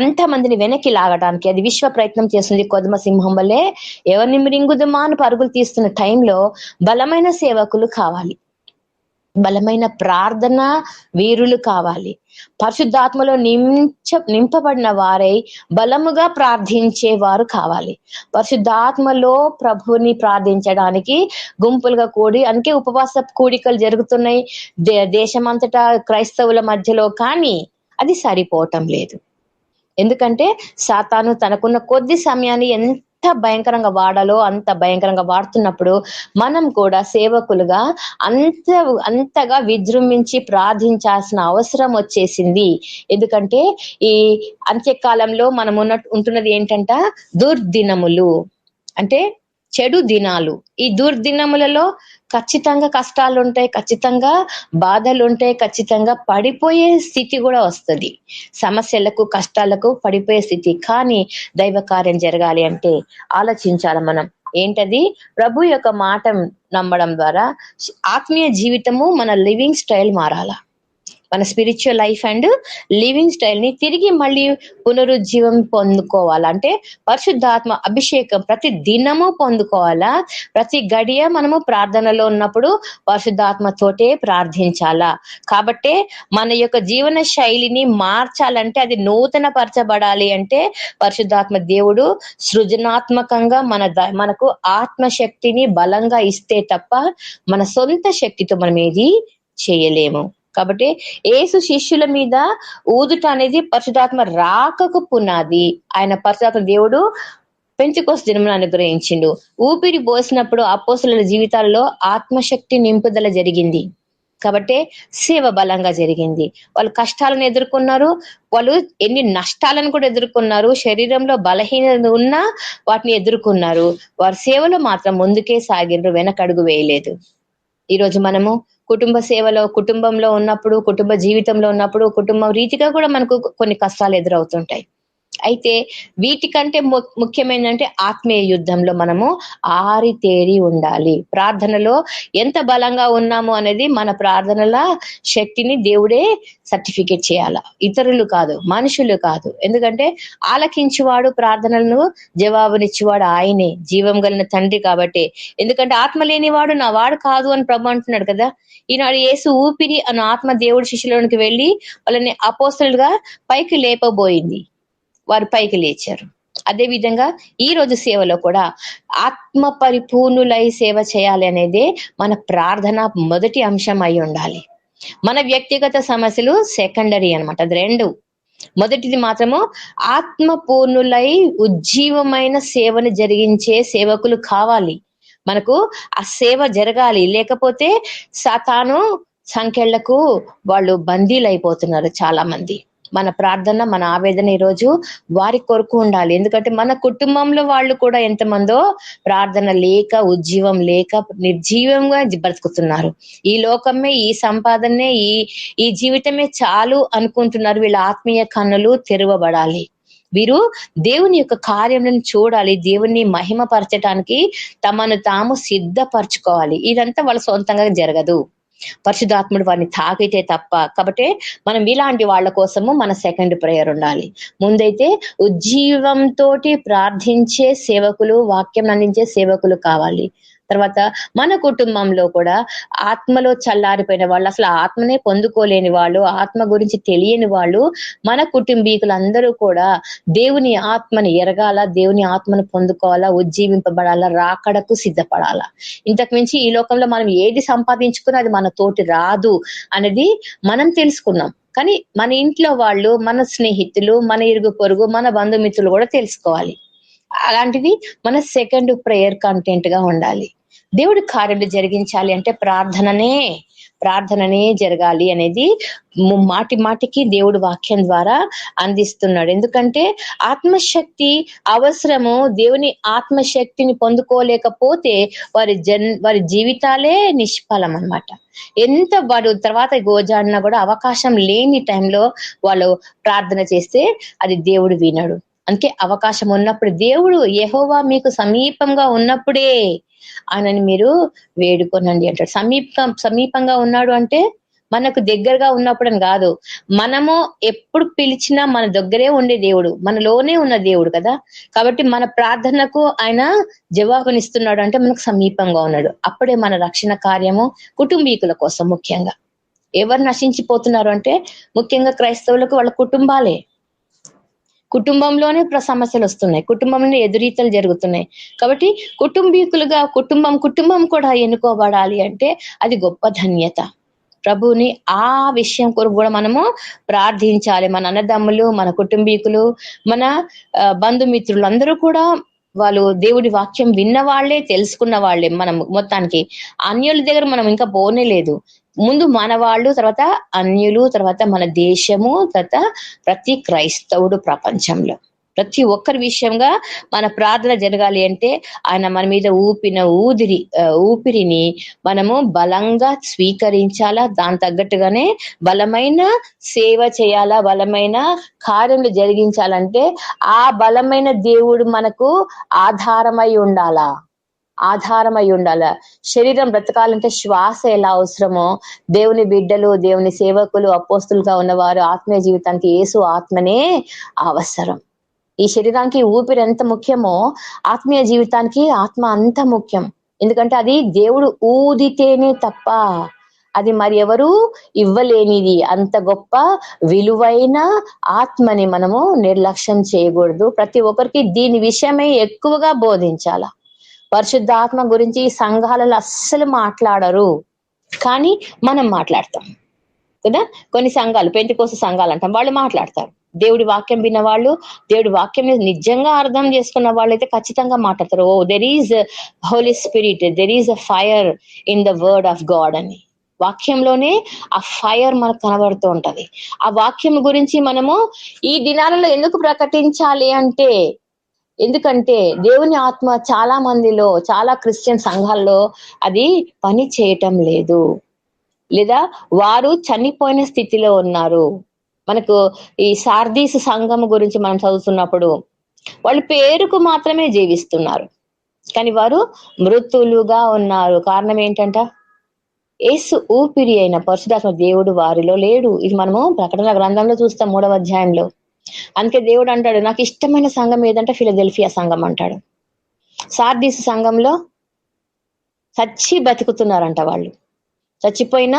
అంతమందిని వెనక్కి లాగడానికి అది విశ్వ ప్రయత్నం చేస్తుంది. కొదమ సింహం వల్లే ఎవరిని మృంగుదమా అని పరుగులు తీస్తున్న టైంలో బలమైన సేవకులు కావాలి, బలమైన ప్రార్థన వీరులు కావాలి, పరిశుద్ధాత్మలో నింపబడిన వారై బలముగా ప్రార్థించే వారు కావాలి. పరిశుద్ధాత్మలో ప్రభుని ప్రార్థించడానికి గుంపులుగా కూడి, అందుకే ఉపవాస కూడికలు జరుగుతున్నాయి దేశమంతటా క్రైస్తవుల మధ్యలో. కానీ అది సరిపోవటం లేదు. ఎందుకంటే సాతాను తనకున్న కొద్ది సమయాన్ని ఎంత భయంకరంగా వాడాలో అంత భయంకరంగా వాడుతున్నప్పుడు మనం కూడా సేవకులుగా అంతగా విజృంభించి ప్రార్థించాల్సిన అవసరం వచ్చేసింది. ఎందుకంటే ఈ అంత్యకాలంలో మనం ఉంటున్నది ఏంటంట, దుర్దినములు అంటే చెడు దినాలు. ఈ దుర్దినములలో ఖచ్చితంగా కష్టాలు ఉంటాయి, ఖచ్చితంగా బాధలు ఉంటాయి, ఖచ్చితంగా పడిపోయే స్థితి కూడా వస్తుంది, సమస్యలకు కష్టాలకు పడిపోయే స్థితి. కానీ దైవ కార్యం జరగాలి అంటే ఆలోచించాలి మనం. ఏంటది? ప్రభు యొక్క మాట నమ్మడం ద్వారా ఆత్మీయ జీవితము, మన లివింగ్ స్టైల్ మారాలా. మన spiritual life and living style ని తిరిగి మళ్ళీ పునరుజ్జీవం పొందుకోవాలంటే పరిశుద్ధాత్మ అభిషేకం ప్రతి దినము పొందుకోవాలా. ప్రతి గడియ మనము ప్రార్థనలో ఉన్నప్పుడు పరిశుద్ధాత్మతోటే ప్రార్థించాలా. కాబట్టే మన యొక్క జీవన శైలిని మార్చాలంటే, అది నూతన పరచబడాలి అంటే పరిశుద్ధాత్మ దేవుడు సృజనాత్మకంగా మనకు ఆత్మశక్తిని బలంగా ఇస్తే తప్ప మన సొంత శక్తితో మనం ఏది చేయలేము. కాబట్టి యేసు శిష్యుల మీద ఊదుట అనేది పరిశుద్ధాత్మ రాకకు పునాది. ఆయన పరిశుద్ధాత్మ దేవుడు పెంతెకొస్తు దినమున అనుగ్రహించిండు. ఊపిరి పోసినప్పుడు అపోస్తలుల జీవితాల్లో ఆత్మశక్తి నింపుదల జరిగింది. కాబట్టి సేవ బలంగా జరిగింది. వాళ్ళు కష్టాలను ఎదుర్కొన్నారు, వాళ్ళు ఎన్ని నష్టాలను కూడా ఎదుర్కొన్నారు, శరీరంలో బలహీనత ఉన్నా వాటిని ఎదుర్కొన్నారు. వారి సేవలో మాత్రం ముందుకే సాగిండ్రు, వెనకడుగు వేయలేదు. ఈరోజు మనము కుటుంబ సేవలో, కుటుంబంలో ఉన్నప్పుడు, కుటుంబ జీవితంలో ఉన్నప్పుడు, కుటుంబం రీతిగా కూడా మనకు కొన్ని కష్టాలు ఎదురవుతుంటాయి. అయితే వీటికంటే ముఖ్యమైనదంటే ఆత్మీయ యుద్ధంలో మనము ఆరితేరి ఉండాలి. ప్రార్థనలో ఎంత బలంగా ఉన్నాము అనేది మన ప్రార్థనల శక్తిని దేవుడే సర్టిఫికేట్ చేయాల, ఇతరులు కాదు, మనుషులు కాదు. ఎందుకంటే ఆలకించువాడు, ప్రార్థనలను జవాబునిచ్చేవాడు ఆయనే, జీవం కలిగిన తండ్రి. కాబట్టి ఎందుకంటే ఆత్మ లేనివాడు నా వాడు కాదు అని ప్రభు అంటున్నాడు కదా. ఈనాడు యేసు ఊపిరి అన్న ఆత్మ దేవుడి శిష్యులోనికి వెళ్ళి వాళ్ళని అపోస్తలుగా పైకి లేపబోయింది. వారు పైకి లేచారు. అదే విధంగా ఈ రోజు సేవలో కూడా ఆత్మ పరిపూర్ణులై సేవ చేయాలి అనేది మన ప్రార్థన మొదటి అంశం అయి ఉండాలి. మన వ్యక్తిగత సమస్యలు సెకండరీ అన్నమాట. అది రెండు. మొదటిది మాత్రము ఆత్మ పూర్ణులై ఉజ్జీవమైన సేవను జరిగించే సేవకులు కావాలి. మనకు ఆ సేవ జరగాలి. లేకపోతే సాతాను సంఖ్యలకు వాళ్ళు బందీలు అయిపోతున్నారు చాలా మంది. మన ప్రార్థన, మన ఆవేదన ఈరోజు వారి కొరకు ఉండాలి. ఎందుకంటే మన కుటుంబంలో వాళ్ళు కూడా ఎంతమందో ప్రార్థన లేక, ఉజ్జీవం లేక నిర్జీవంగా బ్రతుకుతున్నారు. ఈ లోకమే, ఈ సంపాదనే, ఈ జీవితమే చాలు అనుకుంటున్నారు. వీళ్ళ ఆత్మీయ కన్నులు తెరవబడాలి. వీరు దేవుని యొక్క కార్యములను చూడాలి. దేవుని మహిమపరచటానికి తమను తాము సిద్ధపరచుకోవాలి. ఇదంతా వాళ్ళ సొంతంగా జరగదు, పరిశుద్ధాత్ముడు వారిని తాకితే తప్ప. కాబట్టి మనం ఇలాంటి వాళ్ళ కోసము మన సెకండ్ ప్రేయర్ ఉండాలి. ముందైతే ఉజ్జీవంతో ప్రార్థించే సేవకులు, వాక్యం అందించే సేవకులు కావాలి. తర్వాత మన కుటుంబంలో కూడా ఆత్మలో చల్లారిపోయిన వాళ్ళు, అసలు ఆత్మనే పొందుకోలేని వాళ్ళు, ఆత్మ గురించి తెలియని వాళ్ళు, మన కుటుంబీకులందరూ కూడా దేవుని ఆత్మని ఎరగాల, దేవుని ఆత్మను పొందుకోవాలా, ఉజ్జీవింపబడాలా, రాకడకు సిద్ధపడాలా. ఇంతకు మించి ఈ లోకంలో మనం ఏది సంపాదించుకున్నా అది మన తోటి రాదు అనేది మనం తెలుసుకున్నాం. కానీ మన ఇంట్లో వాళ్ళు, మన స్నేహితులు, మన ఇరుగు పొరుగు, మన బంధుమిత్రులు కూడా తెలుసుకోవాలి. అలాంటిది మన సెకండ్ ప్రేయర్ కంటెంట్ గా ఉండాలి. దేవుడి కార్యాలు జరిగించాలి అంటే ప్రార్థననే జరగాలి అనేది మాటి మాటికి దేవుడు వాక్యం ద్వారా అందిస్తున్నాడు. ఎందుకంటే ఆత్మశక్తి అవసరము. దేవుని ఆత్మశక్తిని పొందుకోలేకపోతే వారి జీవితాలే నిష్ఫలం అన్నమాట. ఎంత వాడు తర్వాత గోజాడినా కూడా అవకాశం లేని టైంలో వాళ్ళు ప్రార్థన చేస్తే అది దేవుడు వినడు. అందుకే అవకాశం ఉన్నప్పుడు దేవుడు, యెహోవా మీకు సమీపంగా ఉన్నప్పుడే ఆయనని మీరు వేడుకొనండి అంటాడు. సమీపంగా ఉన్నాడు అంటే మనకు దగ్గరగా ఉన్నప్పుడు అని కాదు. మనము ఎప్పుడు పిలిచినా మన దగ్గరే ఉండే దేవుడు, మనలోనే ఉన్న దేవుడు కదా. కాబట్టి మన ప్రార్థనకు ఆయన జవాబునిస్తున్నాడు అంటే మనకు సమీపంగా ఉన్నాడు. అప్పుడే మన రక్షణ కార్యము కుటుంబీకుల కోసం ముఖ్యంగా. ఎవరు నశించిపోతున్నారు అంటే ముఖ్యంగా క్రైస్తవులకు వాళ్ళ కుటుంబాలే. కుటుంబంలోనే సమస్యలు వస్తున్నాయి, కుటుంబంలో ఎదురీతలు జరుగుతున్నాయి. కాబట్టి కుటుంబీకులుగా కుటుంబం కూడా ఎన్నుకోబడాలి అంటే అది గొప్ప ధన్యత. ప్రభుని ఆ విషయం కొరకు కూడా మనము ప్రార్థించాలి. మన అన్నదమ్ములు, మన కుటుంబీకులు, మన బంధుమిత్రులు అందరూ కూడా వాళ్ళు దేవుడి వాక్యం విన్న వాళ్లే, తెలుసుకున్న వాళ్లే. మనం మొత్తానికి అన్యుల దగ్గర మనం ఇంకా పోనే లేదు. ముందు మన వాళ్ళు, తర్వాత అన్యులు, తర్వాత మన దేశము, తర్వాత ప్రతి క్రైస్తవుడు ప్రపంచంలో ప్రతి ఒక్కరి విషయంగా మన ప్రార్థన జరగాలి అంటే ఆయన మన మీద ఊపిన ఊపిరిని మనము బలంగా స్వీకరించాలా. దాని తగ్గట్టుగానే బలమైన సేవ చేయాలా, బలమైన కార్యములు జరిగించాలంటే ఆ బలమైన దేవుడు మనకు ఆధారమై ఉండాలా. ఆధారం అయి ఉండాల. శరీరం బ్రతకాలంటే శ్వాస ఎలా అవసరమో దేవుని బిడ్డలు, దేవుని సేవకులు, అపోస్తులుగా ఉన్నవారు ఆత్మీయ జీవితానికి యేసు ఆత్మనే అవసరం. ఈ శరీరానికి ఊపిరి ఎంత ముఖ్యమో ఆత్మీయ జీవితానికి ఆత్మ అంత ముఖ్యం. ఎందుకంటే అది దేవుడు ఊదితేనే తప్ప అది మరి ఎవరు ఇవ్వలేనిది. అంత గొప్ప విలువైన ఆత్మని మనము నిర్లక్ష్యం చేయకూడదు. ప్రతి ఒక్కరికి దీని విషయమై ఎక్కువగా బోధించాల. పరిశుద్ధ ఆత్మ గురించి సంఘాలలో అస్సలు మాట్లాడరు, కానీ మనం మాట్లాడతాం కదా. కొన్ని సంఘాలు, పెంతెకోస్తు సంఘాలు అంటాం, వాళ్ళు మాట్లాడతారు. దేవుడి వాక్యం విన్న వాళ్ళు, దేవుడి వాక్యం నిజంగా అర్థం చేసుకున్న వాళ్ళు అయితే ఖచ్చితంగా మాట్లాడతారు. Oh there is holy spirit, there is a fire in the word of God అని. వాక్యంలోనే ఆ ఫైర్ మనకు కనబడుతూ ఉంటది. ఆ వాక్యం గురించి మనము ఈ దినాలలో ఎందుకు ప్రకటించాలి అంటే, ఎందుకంటే దేవుని ఆత్మ చాలా మందిలో, చాలా క్రిస్టియన్ సంఘాల్లో అది పని చేయటం లేదు, లేదా వారు చనిపోయిన స్థితిలో ఉన్నారు. మనకు ఈ సార్దీస్ సంఘం గురించి మనం చదువుతున్నప్పుడు వాళ్ళు పేరుకు మాత్రమే జీవిస్తున్నారు, కానీ వారు మృతులుగా ఉన్నారు. కారణం ఏంటంట? యేసు ఊపిరి అయిన పరిశుద్ధాత్మ దేవుడు వారిలో లేడు. ఇది మనము ప్రకటన గ్రంథంలో చూస్తాం 3వ అధ్యాయంలో. అందుకే దేవుడు అంటాడు, నాకు ఇష్టమైన సంఘం ఏదంటే ఫిలదెల్ఫియా సంఘం అంటాడు. సార్దీస్ సంఘంలో చచ్చి బతుకుతున్నారంట వాళ్ళు, చచ్చిపోయిన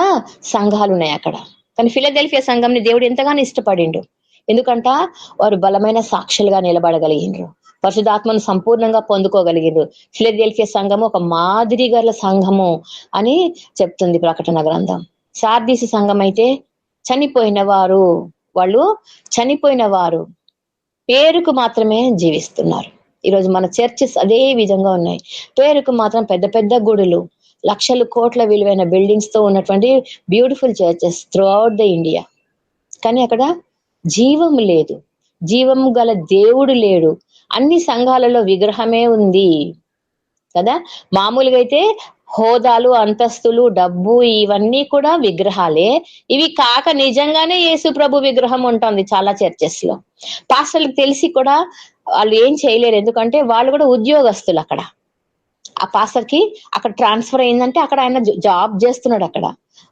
సంఘాలు ఉన్నాయి అక్కడ. కానీ ఫిలదెల్ఫియా సంఘంని దేవుడు ఎంతగానో ఇష్టపడిండు. ఎందుకంట వారు బలమైన సాక్షులుగా నిలబడగలిగిండ్రు, పరిశుద్ధాత్మను సంపూర్ణంగా పొందుకోగలిగిండ్రు. ఫిలదెల్ఫియా సంఘము ఒక మాదిరి గల సంఘము అని చెప్తుంది ప్రకటన గ్రంథం. సార్దీస్ సంఘం అయితే చనిపోయిన వారు, వాళ్ళు చనిపోయిన వారు పేరుకు మాత్రమే జీవిస్తున్నారు. ఈరోజు మన చర్చెస్ అదే విధంగా ఉన్నాయి. పేరుకు మాత్రం పెద్ద పెద్ద గుడులు, లక్షల కోట్ల విలువైన బిల్డింగ్స్ తో ఉన్నటువంటి beautiful churches through out the India, కానీ అక్కడ జీవం లేదు, జీవం గల దేవుడు లేడు. అన్ని సంఘాలలో విగ్రహమే ఉంది కదా. మామూలుగా అయితే హోదాలు, అంతస్తులు, డబ్బు ఇవన్నీ కూడా విగ్రహాలే. ఇవి కాక నిజంగానే యేసు ప్రభు విగ్రహం ఉంటుంది చాలా చర్చెస్ లో. పాస్టర్లకు తెలిసి కూడా వాళ్ళు ఏం చేయలేరు, ఎందుకంటే వాళ్ళు కూడా ఉద్యోగస్తులు. అక్కడ ఆ పాస్టర్ కి అక్కడ ట్రాన్స్ఫర్ అయిందంటే అక్కడ ఆయన జాబ్ చేస్తున్నాడు, అక్కడ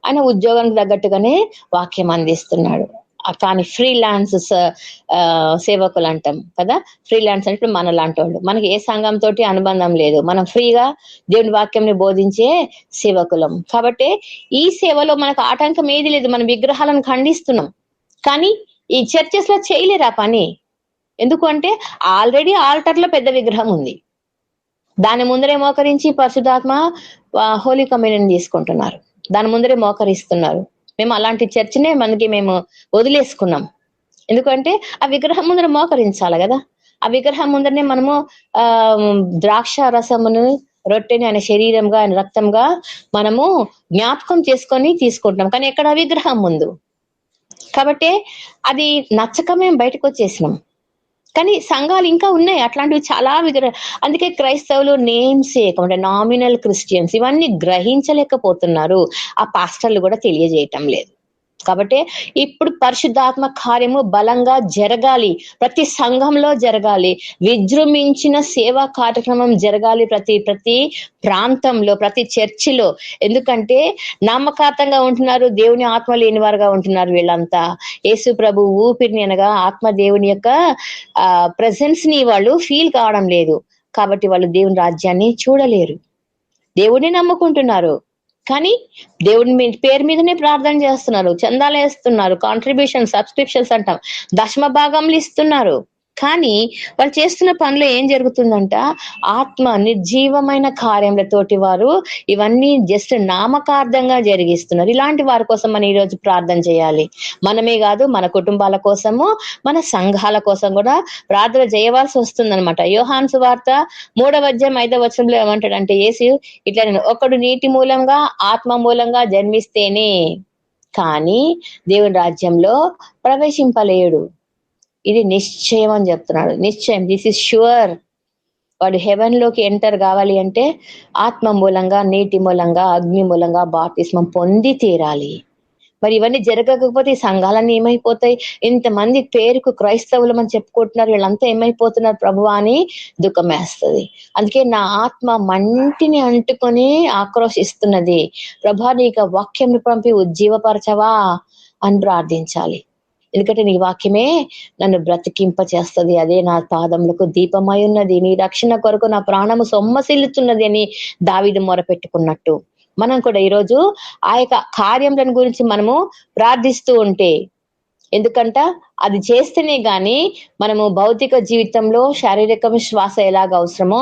ఆయన ఉద్యోగానికి తగ్గట్టుగానే వాక్యం అందిస్తున్నాడు. కానీ ఫ్రీలాన్స్ సేవకులు అంటాం కదా. ఫ్రీలాన్స్ అంటే మన లాంటి వాళ్ళు, మనకి ఏ సంఘం తోటి అనుబంధం లేదు, మనం ఫ్రీగా దేవుని వాక్యంని బోధించే సేవకులం. కాబట్టి ఈ సేవలో మనకు ఆటంకం ఏది లేదు. మనం విగ్రహాలను ఖండిస్తున్నాం, కానీ ఈ చర్చెస్ లో చేయలేరు ఆ పని. ఎందుకు అంటే ఆల్రెడీ ఆల్టర్ లో పెద్ద విగ్రహం ఉంది, దాని ముందరే మోకరించి పరిశుద్ధాత్మ హోలీ కమ్యూనియన్ తీసుకుంటున్నారు, దాని ముందరే మోకరిస్తున్నారు. మేము అలాంటి చర్చినే మనకి మేము వదిలేసుకున్నాం. ఎందుకంటే ఆ విగ్రహం ముందర మోకరించాలి కదా. ఆ విగ్రహం ముందరనే మనము ద్రాక్ష రసమును, రొట్టెని ఆయన శరీరంగా, ఆయన రక్తంగా మనము జ్ఞాపకం చేసుకొని తీసుకుంటున్నాం, కానీ ఎక్కడ విగ్రహం ముందు. కాబట్టి అది నచ్చక మేము బయటకు వచ్చేసినాం. కానీ సంఘాలు ఇంకా ఉన్నాయి అట్లాంటివి చాలా అందుకే క్రైస్తవులు నేమ్స్ అంటే నామినల్ క్రిస్టియన్స్ ఇవన్నీ గ్రహించలేకపోతున్నారు, ఆ పాస్టర్లు కూడా తెలియజేయటం లేదు. కాబట్టి ఇప్పుడు పరిశుద్ధాత్మ కార్యము బలంగా జరగాలి, ప్రతి సంఘంలో జరగాలి, విజృంభించిన సేవా కార్యక్రమం జరగాలి ప్రతి ప్రాంతంలో, ప్రతి చర్చిలో. ఎందుకంటే నామకార్థంగా ఉంటున్నారు, దేవుని ఆత్మ లేని వారుగా ఉంటున్నారు వీళ్ళంతా. యేసు ప్రభు ఊపిరిని అనగా ఆత్మ దేవుని యొక్క ప్రెసెన్స్ ని వాళ్ళు ఫీల్ కావడం లేదు. కాబట్టి వాళ్ళు దేవుని రాజ్యాన్ని చూడలేరు. దేవుడిని నమ్ముకుంటున్నారు, కానీ దేవుని పేరు మీదనే ప్రార్థన చేస్తున్నారు, చందాలు వేస్తున్నారు, కాంట్రిబ్యూషన్, సబ్స్క్రిప్షన్స్ అంటాం, దశమ భాగంలు ఇస్తున్నారు. కానీ వాళ్ళు చేస్తున్న పనిలో ఏం జరుగుతుందంట? ఆత్మ నిర్జీవమైన కార్యములతోటి వారు ఇవన్నీ జస్ట్ నామకార్థంగా జరిగిస్తున్నారు. ఇలాంటి వారి కోసం మనం ఈరోజు ప్రార్థన చేయాలి. మనమే కాదు, మన కుటుంబాల కోసము, మన సంఘాల కోసం కూడా ప్రార్థన చేయవలసి వస్తుందన్నమాట. యోహాను సువార్త 3వ అధ్యాయం 5వ వచనంలో ఏమంటాడంటే, యేసు ఇట్లా, నేను ఒకడు నీటి మూలంగా ఆత్మ మూలంగా జన్మిస్తేనే కానీ దేవుని రాజ్యంలో ప్రవేశింపలేడు. ఇది నిశ్చయం అని చెప్తున్నాడు. నిశ్చయం, దిస్ ఇస్ ష్యూర్. వాడు హెవెన్ లోకి ఎంటర్ కావాలి అంటే ఆత్మ మూలంగా, నీటి మూలంగా, అగ్ని మూలంగా బాప్తిస్మం పొంది తీరాలి. మరి ఇవన్నీ జరగకపోతే ఈ సంఘాలన్నీ ఏమైపోతాయి? ఇంతమంది పేరుకు క్రైస్తవులు అని చెప్పుకుంటున్నారు, వీళ్ళంతా ఏమైపోతున్నారు ప్రభువా అని దుఃఖం వేస్తుంది. అందుకే నా ఆత్మ మంటిని అంటుకొని ఆక్రోశిస్తున్నది. ప్రభా నీకు వాక్యం పంపి ఉజ్జీవపరచవా అని ప్రార్థించాలి. ఎందుకంటే నీ వాక్యమే నన్ను బ్రతికింప చేస్తుంది. అదే నా పాదములకు దీపమై ఉన్నది. నీ రక్షణ కొరకు నా ప్రాణము సొమ్మసిల్లుతున్నది అని దావీదు మొరపెట్టుకున్నట్టు మనం కూడా ఈరోజు ఆ యొక్క కార్యములను గురించి మనము ప్రార్థిస్తూ ఉంటే, ఎందుకంట అది చేస్తేనే గాని మనము భౌతిక జీవితంలో శారీరక శ్వాస ఎలాగ అవసరమో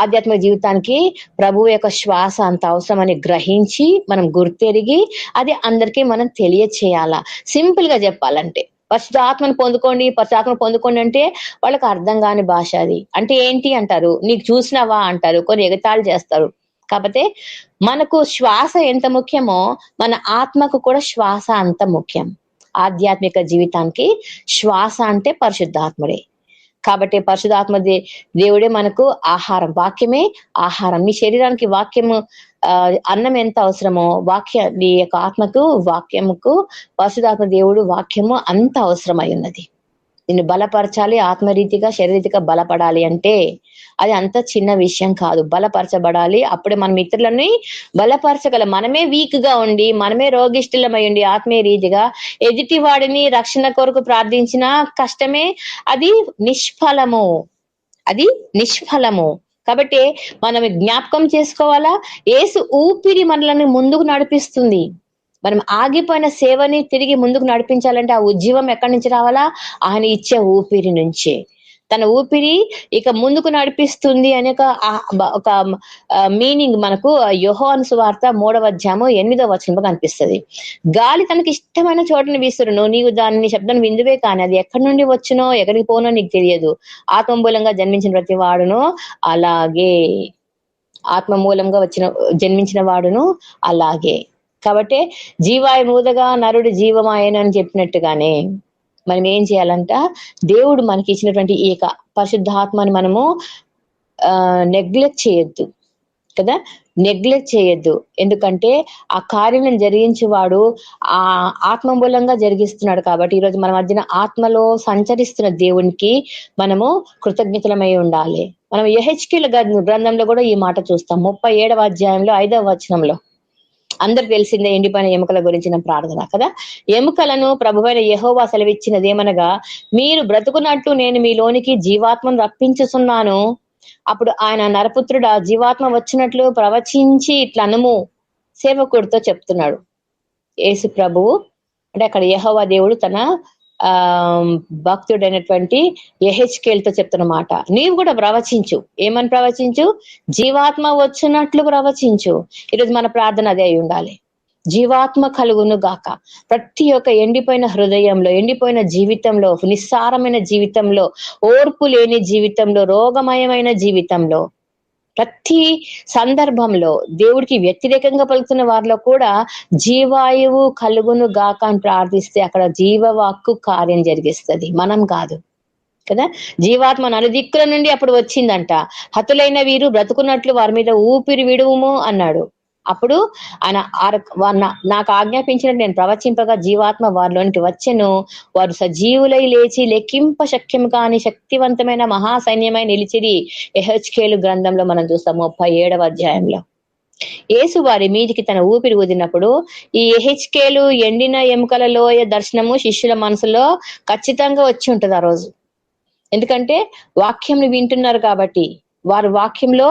ఆధ్యాత్మిక జీవితానికి ప్రభువు యొక్క శ్వాస అంత అవసరమని గ్రహించి మనం గుర్తెరిగి అది అందరికీ మనం తెలియచేయాలా. సింపుల్ గా చెప్పాలంటే పరిశుద్ధాత్మను పొందుకోండి అంటే వాళ్ళకి అర్థం కాని భాష. అది అంటే ఏంటి అంటారు, నీకు చూసినావా అంటారు, కొన్ని ఎగతాళి చేస్తారు. కాకపోతే మనకు శ్వాస ఎంత ముఖ్యమో మన ఆత్మకు కూడా శ్వాస అంత ముఖ్యం. ఆధ్యాత్మిక జీవితానికి శ్వాస అంటే పరిశుద్ధాత్ముడే. కాబట్టి పరిశుద్ధాత్మ దేవుడే మనకు ఆహారం, వాక్యమే ఆహారం. నీ శరీరానికి వాక్యము అన్నం ఎంత అవసరమో నీ యొక్క ఆత్మకు వాక్యముకు పరిశుద్ధాత్మ దేవుడు వాక్యము అంత అవసరమై ఉన్నది. నిన్ను బలపరచాలి, ఆత్మరీతిగా శరీరీతిగా బలపడాలి అంటే అది అంత చిన్న విషయం కాదు. బలపరచబడాలి, అప్పుడే మన ఇతరులని బలపరచగలం. మనమే వీక్ గా ఉండి మనమే రోగిష్ఠులమై ఉండి ఆత్మీయ రీతిగా ఎదుటి వాడిని రక్షణ కొరకు ప్రార్థించిన కష్టమే, అది నిష్ఫలము. కాబట్టి మనం జ్ఞాపకం చేసుకోవాలా, యేసు ఊపిరి మనల్ని ముందుకు నడిపిస్తుంది. మనం ఆగిపోయిన సేవని తిరిగి ముందుకు నడిపించాలంటే ఆ ఉజ్జీవం ఎక్కడి నుంచి రావాలా? ఆయన ఇచ్చే ఊపిరి నుంచే. తన ఊపిరి ఇక ముందుకు నడిపిస్తుంది అనే ఒక మీనింగ్ మనకు యోహాను సువార్త 3:8 కనిపిస్తుంది. గాలి తనకి ఇష్టమైన చోటుని వీస్తును, నీవు దాన్ని శబ్దం విందువే కానీ అది ఎక్కడి నుండి వచ్చునో ఎక్కడికి పోనో నీకు తెలియదు. ఆత్మ మూలంగా జన్మించిన ప్రతి వాడును అలాగే, ఆత్మ మూలంగా జన్మించిన వాడును అలాగే. కాబట్టి జీవాయమూదగా నరుడు జీవమాయను అని చెప్పినట్టుగానే మనం ఏం చేయాలంట, దేవుడు మనకి ఇచ్చినటువంటి ఈ యొక్క పరిశుద్ధాత్మని మనము నెగ్లెక్ట్ చేయొద్దు కదా, నెగ్లెక్ట్ చేయొద్దు. ఎందుకంటే ఆ కార్యం జరిగించేవాడు ఆ ఆత్మ మూలంగా జరిగిస్తున్నాడు. కాబట్టి ఈరోజు మన మధ్యన ఆత్మలో సంచరిస్తున్న దేవునికి మనము కృతజ్ఞతలమై ఉండాలి. మనం యెహెజ్కేలు గ్రంథంలో కూడా ఈ మాట చూస్తాం. 37వ అధ్యాయంలో 5వ వచనంలో అందరికి తెలిసిందే ఎండిపోయిన ఎముకల గురించిన ప్రార్థన కదా. ఎముకలను ప్రభువైన యెహోవా సెలవిచ్చినది ఏమనగా, మీరు బ్రతుకున్నట్టు నేను మీలోనికి జీవాత్మను రప్పించుతున్నాను. అప్పుడు ఆయన నరపుత్రుడా జీవాత్మ వచ్చినట్లు ప్రవచించి ఇట్లా అనుము సేవకుడితో చెప్తున్నాడు. యేసు ప్రభువు అంటే అక్కడ యెహోవా దేవుడు తన భక్తుడైనటువంటి యెహెజ్కేలుతో చెప్తున్న మాట, నీవు కూడా ప్రవచించు. ఏమని ప్రవచించు? జీవాత్మ వచ్చినట్లు ప్రవచించు. ఈరోజు మన ప్రార్థన అదే అయి ఉండాలి. జీవాత్మ కలుగును గాక. ప్రతి ఒక్క ఎండిపోయిన హృదయంలో, ఎండిపోయిన జీవితంలో, నిస్సారమైన జీవితంలో, ఓర్పు లేని జీవితంలో, రోగమయమైన జీవితంలో, ప్రతి సందర్భంలో దేవుడికి వ్యతిరేకంగా పలుకుతున్న వారిలో కూడా జీవాయువు కలుగును గాక అని ప్రార్థిస్తే అక్కడ జీవవాక్కు కార్యం జరిగిస్తుంది, మనం కాదు కదా. జీవాత్మ నలుదిక్కుల నుండి అప్పుడు వచ్చిందంట. హతులైన వీరు బ్రతుకున్నట్లు వారి మీద ఊపిరి విడువుము అన్నాడు. అప్పుడు ఆయన నాకు ఆజ్ఞాపించినట్టు నేను ప్రవచింపగా జీవాత్మ వారిలోనికి వచ్చెను. వారు సజీవులై లేచి లెక్కింప శక్యము కాని శక్తివంతమైన మహాసైన్యమై నిలిచిరి. యెహెజ్కేలు గ్రంథంలో మనం చూస్తాం 37వ అధ్యాయంలో. యేసు వారి మీదికి తన ఊపిరి ఊదినప్పుడు ఈ యెహెజ్కేలు ఎండిన ఎముకల లోయ దర్శనము శిష్యుల మనసులో ఖచ్చితంగా వచ్చి ఉంటది ఆ రోజు. ఎందుకంటే వాక్యంని వింటున్నారు కాబట్టి, వారు వాక్యంలో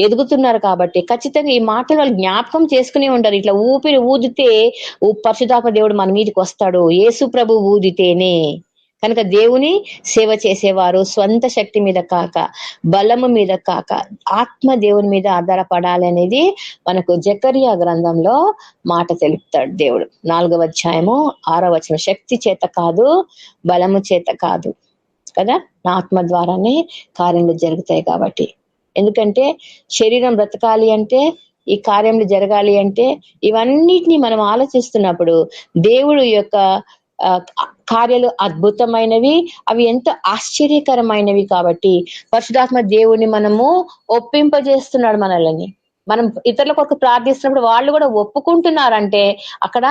ఎదుగుతున్నారు కాబట్టి ఖచ్చితంగా ఈ మాటలు వాళ్ళు జ్ఞాపకం చేసుకునే ఉంటారు. ఇట్లా ఊపిరి ఊదితే పరిశుద్ధాత్మ దేవుడు మన మీదకి వస్తాడు, యేసు ప్రభు ఊదితేనే. కనుక దేవుని సేవ చేసేవారు స్వంత శక్తి మీద కాక, బలము మీద కాక, ఆత్మ దేవుని మీద ఆధారపడాలి అనేది మనకు జకరియా గ్రంథంలో మాట తెలుపుతాడు దేవుడు. 4వ అధ్యాయము 6వ వచనం, శక్తి చేత కాదు బలము చేత కాదు కదా, నా ఆత్మ ద్వారానే కార్యములు జరుగుతాయి. కాబట్టి ఎందుకంటే శరీరం బ్రతకాలి అంటే, ఈ కార్యములు జరగాలి అంటే, ఇవన్నిటిని మనం ఆలోచిస్తున్నప్పుడు దేవుడు యొక్క కార్యాలు అద్భుతమైనవి, అవి ఎంతో ఆశ్చర్యకరమైనవి. కాబట్టి పరిశుద్ధాత్మ దేవుని మనము ఒప్పింపజేస్తున్నాడు మనల్ని. మనం ఇతరుల కొరకు ప్రార్థిస్తున్నప్పుడు వాళ్ళు కూడా ఒప్పుకుంటున్నారంటే అక్కడ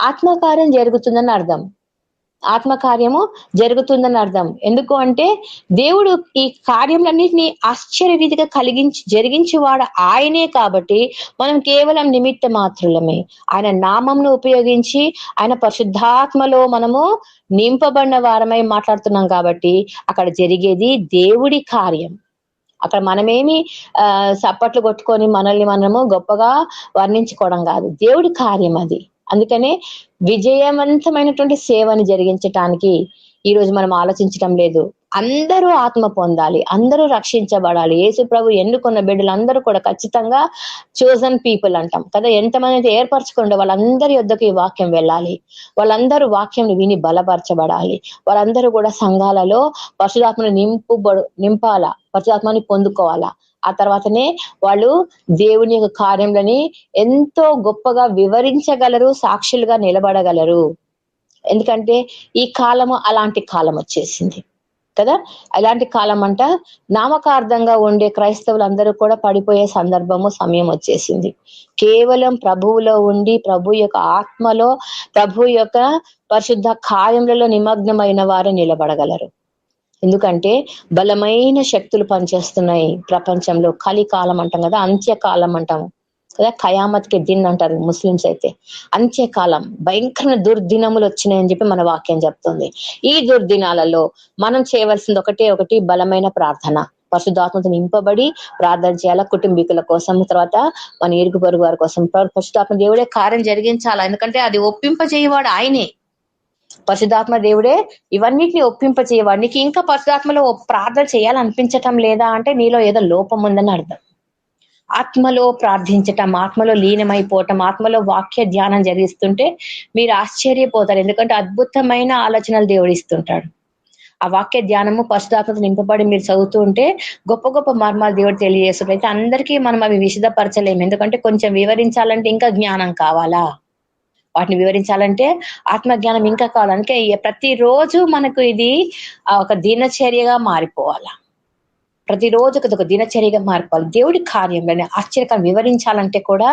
ఆత్మకార్యం జరుగుతుందని అర్థం. ఆత్మకార్యము జరుగుతుందని అర్థం. ఎందుకు అంటే దేవుడు ఈ కార్యములన్నిటినీ ఆశ్చర్య రీతిగా జరిగించేవాడు ఆయనే కాబట్టి మనం కేవలం నిమిత్త మాత్రులమే. ఆయన నామంను ఉపయోగించి ఆయన పరిశుద్ధాత్మలో మనము నింపబడిన వారమై మాట్లాడుతున్నాం కాబట్టి అక్కడ జరిగేది దేవుడి కార్యం. అక్కడ మనమేమి సప్పట్లు కొట్టుకొని మనల్ని మనము గొప్పగా వర్ణించుకోవడం కాదు, దేవుడి కార్యం అది. అందుకనే విజయవంతమైనటువంటి సేవని జరిగించటానికి ఈ రోజు మనం ఆలోచించడం లేదు. అందరూ ఆత్మ పొందాలి, అందరూ రక్షించబడాలి. యేసు ప్రభు ఎన్నుకున్న బిడ్డలు అందరూ కూడా ఖచ్చితంగా చోజన్ పీపుల్ అంటాం కదా. ఎంతమంది అయితే ఏర్పరచుకుంటే వాళ్ళందరి యొద్దకు ఈ వాక్యం వెళ్ళాలి, వాళ్ళందరూ వాక్యం విని బలపరచబడాలి, వాళ్ళందరూ కూడా సంఘాలలో పరిశుద్ధాత్మను నింపాలా, పరిశుద్ధాత్మని పొందుకోవాలా. ఆ తర్వాతనే వాళ్ళు దేవుని యొక్క కార్యములని ఎంతో గొప్పగా వివరించగలరు, సాక్షులుగా నిలబడగలరు. ఎందుకంటే ఈ కాలము అలాంటి కాలం వచ్చేసింది కదా. అలాంటి కాలం అంట నామకార్థంగా ఉండే క్రైస్తవులందరూ కూడా పడిపోయే సందర్భము, సమయం వచ్చేసింది. కేవలం ప్రభువులో ఉండి ప్రభు యొక్క ఆత్మలో ప్రభు యొక్క పరిశుద్ధ కార్యములలో నిమగ్నమైన వారు నిలబడగలరు. ఎందుకంటే బలమైన శక్తులు పనిచేస్తున్నాయి ప్రపంచంలో. కలికాలం అంటాం కదా, అంత్యకాలం అంటాము కదా, ఖయామత్కి దిన్ అంటారు ముస్లిమ్స్ అయితే. అంత్యకాలం, భయంకరమైన దుర్దినములు వచ్చినాయని చెప్పి మన వాక్యం చెప్తుంది. ఈ దుర్దినాలలో మనం చేయవలసింది ఒకటి బలమైన ప్రార్థన. పరిశుద్ధాత్మతో నింపబడి ప్రార్థన చేయాలా, కుటుంబీకుల కోసం, తర్వాత మన ఇరుగు పొరుగు వారి కోసం. పరిశుద్ధాత్మ దేవుడే కార్యం జరిగించాలా, ఎందుకంటే అది ఒప్పింపజేయవాడు ఆయనే. పరిశుద్ధాత్మ దేవుడే ఇవన్నిటిని ఒప్పింపచేయవాడు. నీకు ఇంకా పరిశుద్ధాత్మలో ప్రార్థన చేయాలనిపించటం లేదా అంటే నీలో ఏదో లోపం ఉందని అర్థం. ఆత్మలో ప్రార్థించటం, ఆత్మలో లీనమైపోవటం, ఆత్మలో వాక్య ధ్యానం జరిగిస్తుంటే మీరు ఆశ్చర్యపోతారు. ఎందుకంటే అద్భుతమైన ఆలోచనలు దేవుడు ఇస్తుంటాడు. ఆ వాక్య ధ్యానము పరిశుద్ధాత్మతో నింపబడి మీరు చదువుతూ ఉంటే గొప్ప గొప్ప మర్మాలు దేవుడు తెలియజేస్తుంటాడు. అయితే అందరికీ మనం అవి విశదపరచలేము, ఎందుకంటే కొంచెం వివరించాలంటే ఇంకా జ్ఞానం కావాలా, వాటిని వివరించాలంటే ఆత్మజ్ఞానం ఇంకా కావాలి. అందుకే ప్రతిరోజు మనకు ఇది ఒక దినచర్యగా మారిపోవాలా, ప్రతిరోజు ఒక దినచర్యగా మారిపోవాలి. దేవుడి కార్యంలోనే ఆశ్చర్యకరం వివరించాలంటే కూడా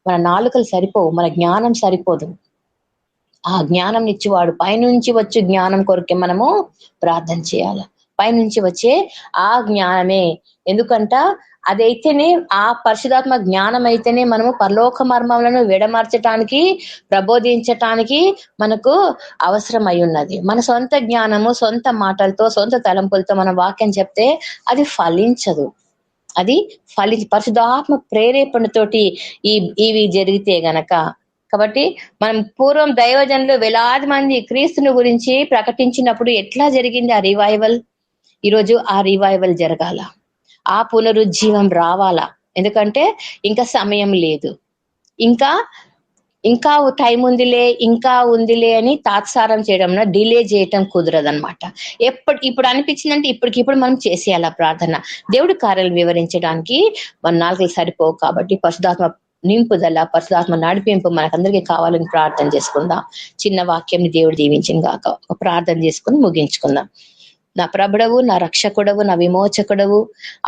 మన నాలుకలు సరిపోవు, మన జ్ఞానం సరిపోదు. ఆ జ్ఞానం ఇచ్చేవాడు పైనుంచి వచ్చే జ్ఞానం కొరకే మనము ప్రార్థన చేయాలి. పైనుంచి వచ్చే ఆ జ్ఞానమే. ఎందుకంట అదైతేనే, ఆ పరిశుధాత్మ జ్ఞానం అయితేనే మనము పరలోక మర్మములను విడమర్చటానికి, ప్రబోధించటానికి మనకు అవసరం అయి ఉన్నది. మన సొంత జ్ఞానము, సొంత మాటలతో, సొంత తలంపులతో మనం వాక్యం చెప్తే అది ఫలించదు. అది పరిశుధాత్మ ప్రేరేపణతోటి ఇవి జరిగితే గనక. కాబట్టి మనం పూర్వం దైవజనులు వేలాది మంది క్రీస్తుని గురించి ప్రకటించినప్పుడు ఎట్లా జరిగింది ఆ రివైవల్? ఈరోజు ఆ రివైవల్ జరగాల, ఆ పునరుజ్జీవం రావాలా. ఎందుకంటే ఇంకా సమయం లేదు, ఇంకా టైం ఉందిలే అని తాత్సారం చేయడం, డిలే చేయటం కుదరదనమాట. ఇప్పుడు అనిపించిందంటే ఇప్పటికిప్పుడు మనం చేసేయాల ప్రార్థన. దేవుడి కార్యాలు వివరించడానికి మన నాలుకలు సరిపోవు. కాబట్టి పరిశుధాత్మ నింపుదల, పరిశుధాత్మ నడిపింపు మనకందరికీ కావాలని ప్రార్థన చేసుకుందాం. చిన్న వాక్యం దేవుడు దీవించిన గాక. ఒక ప్రార్థన చేసుకుని ముగించుకుందాం. నా ప్రభుడవు, నా రక్షకుడవు, నా విమోచకుడవు,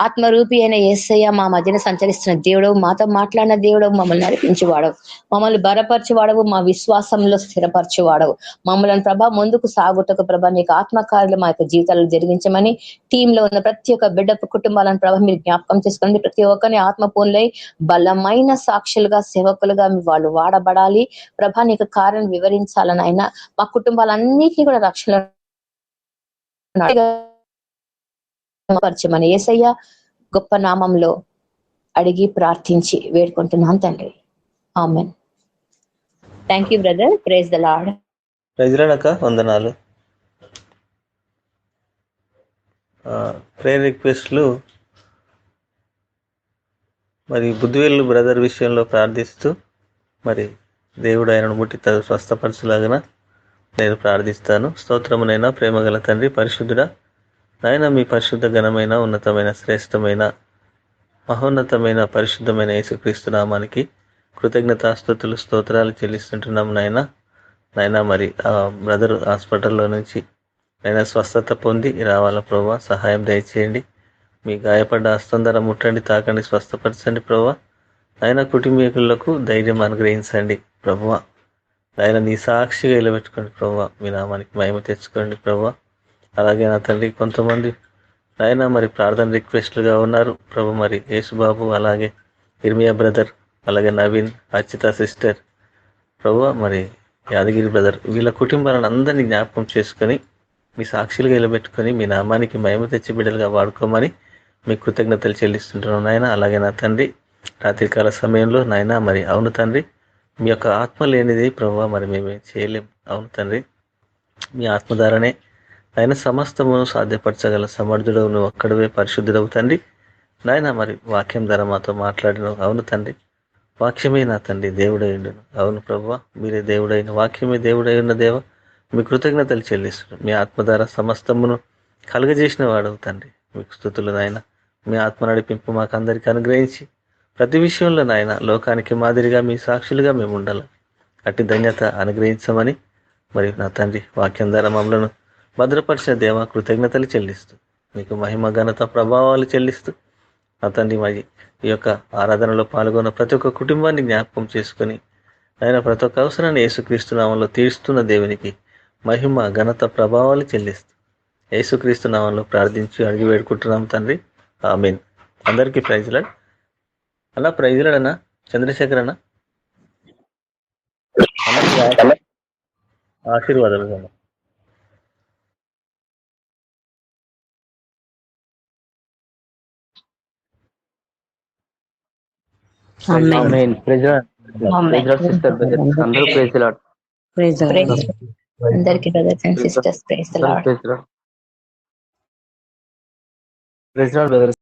ఆత్మరూపి అయిన యేసయ్య, మా మధ్యన సంచరిస్తున్న దేవుడవు, మాతో మాట్లాడిన దేవుడవు, మమ్మల్ని నడిపించేవాడవు, మమ్మల్ని బలపరచువాడవు, మా విశ్వాసంలో స్థిరపరచువాడవు. మమ్మల్ని ప్రభా ముందుకు సాగుటకు ప్రభా నీకు ఆత్మకార్యాలు మా యొక్క జీవితాలను జరిగించమని, టీంలో ఉన్న ప్రతి ఒక్క బిడ్డ కుటుంబాలను ప్రభా మీరు జ్ఞాపకం చేసుకోండి. ప్రతి ఒక్కరిని ఆత్మపూర్ణులై బలమైన సాక్షులుగా, సేవకులుగా వాళ్ళు వాడబడాలి. ప్రభా నీకు కార్యం వివరించాలని అయినా మా కుటుంబాలన్నిటినీ కూడా రక్షణ పరిచయమని యేసయ్య గొప్ప నామంలో అడిగి ప్రార్థించి వేడుకుంటున్నాను తండ్రి, ఆమేన్. Thank you brother. Praise the Lord. Praise Lord అక్క, వందనాలు. ప్రేయర్ రిక్వెస్ట్లు మరి బుద్ధివేలు బ్రదర్ విషయంలో ప్రార్థిస్తూ మరి దేవుడు ఆయనను ముట్టి స్వస్థపరచులాగన నేను ప్రార్థిస్తాను. స్తోత్రమునైనా ప్రేమగల తండ్రి, పరిశుద్ధుడా నాయన, మీ పరిశుద్ధ ఘనమైన, ఉన్నతమైన, శ్రేష్టమైన, మహోన్నతమైన, పరిశుద్ధమైన యేసుక్రీస్తు నామానికి కృతజ్ఞతాస్తుతులు, స్తోత్రాలు చెల్లిస్తుంటున్నాం నాయన. మరి ఆ బ్రదర్ హాస్పిటల్లో నుంచి నాయన స్వస్థత పొంది రావాల ప్రభా, సహాయం దయచేయండి. మీ గాయపడ్డ హస్తం ధర ముట్టండి, తాకండి, స్వస్థపరచండి ప్రభా. ఆయన కుటుంబీకులకు ధైర్యం అనుగ్రహించండి ప్రభువా. ఆయన నీ సాక్షిగా నిలబెట్టుకోండి ప్రభువా. మీ నామానికి మహిమ తెచ్చుకోండి ప్రభువా. అలాగే నా తండ్రి కొంతమంది ఆయన మరి ప్రార్థన రిక్వెస్ట్లుగా ఉన్నారు ప్రభు. మరి యేసుబాబు, అలాగే ఇర్మియా బ్రదర్, అలాగే నవీన్, అర్చిత సిస్టర్ ప్రభువా, మరి యాదగిరి బ్రదర్, వీళ్ళ కుటుంబాలను అందరినీ జ్ఞాపకం చేసుకొని మీ సాక్షులుగా నిలబెట్టుకొని మీ నామానికి మహిమ తెచ్చి బిడ్డలుగా వాడుకోమని మీ కృతజ్ఞతలు చెల్లిస్తుంటున్నాను నాయన. అలాగే నా తండ్రి రాత్రికాల సమయంలో నాయన మరి అవును తండ్రి, మీ యొక్క ఆత్మ లేనిది ప్రభువా మరి మేమేం చేయలేం. అవును తండ్రి, మీ ఆత్మ ద్వారానే ఆయన సమస్తమును సాధ్యపరచగల సమర్థుడవు నువ్వు ఒక్కడవే పరిశుద్ధుడవు తండ్రి. నాయన మరి వాక్యం ద్వారా మాతో మాట్లాడినవు. అవును తండ్రి, వాక్యమే నా తండ్రి దేవుడై ఉండును. అవును ప్రభువా, మీరే దేవుడైన వాక్యమే దేవుడై ఉన్న దేవ మీ కృతజ్ఞతలు చెల్లిస్తున్నాను. మీ ఆత్మ ద్వారా సమస్తమును కలుగజేసిన వాడవు తండ్రి, మీకు స్తుతులు నాయన. మీ ఆత్మ నడిపింపు మాకు అందరికీ అనుగ్రహించి ప్రతి విషయంలో నాయన లోకానికి మాదిరిగా మీ సాక్షులుగా మేము ఉండాలి. అట్టి ధన్యత అనుగ్రహించమని మరి నా తండ్రి వాక్యం ద్వారా మమ్మలను భద్రపరిచిన దేవ కృతజ్ఞతలు చెల్లిస్తూ మీకు మహిమ ఘనత ప్రభావాలు చెల్లిస్తూ నా తండ్రి మరి ఈ యొక్క ఆరాధనలో పాల్గొన్న ప్రతి ఒక్క కుటుంబాన్ని జ్ఞాపకం చేసుకొని ఆయన ప్రతి ఒక్క అవసరాన్ని యేసుక్రీస్తు నామంలో తీరుస్తున్న దేవునికి మహిమ ఘనత ప్రభావాలు చెల్లిస్తూ యేసుక్రీస్తు నామంలో ప్రార్థించి అడిగి వేడుకుంటున్నాం తండ్రి, ఆమేన్. అందరికీ ప్రైజ్ లార్డ్. అలా ప్రైజ్ లార్డ్ అన్న చంద్రశేఖర్ అన్న, ఆశీర్వాదాలు అన్న. ఆమేన్. సిస్టర్ బ్రదర్స్ అందరూ praise Lord. Praise the Lord. అందరికి brothers and sisters praise the Lord. Praise Lord brothers.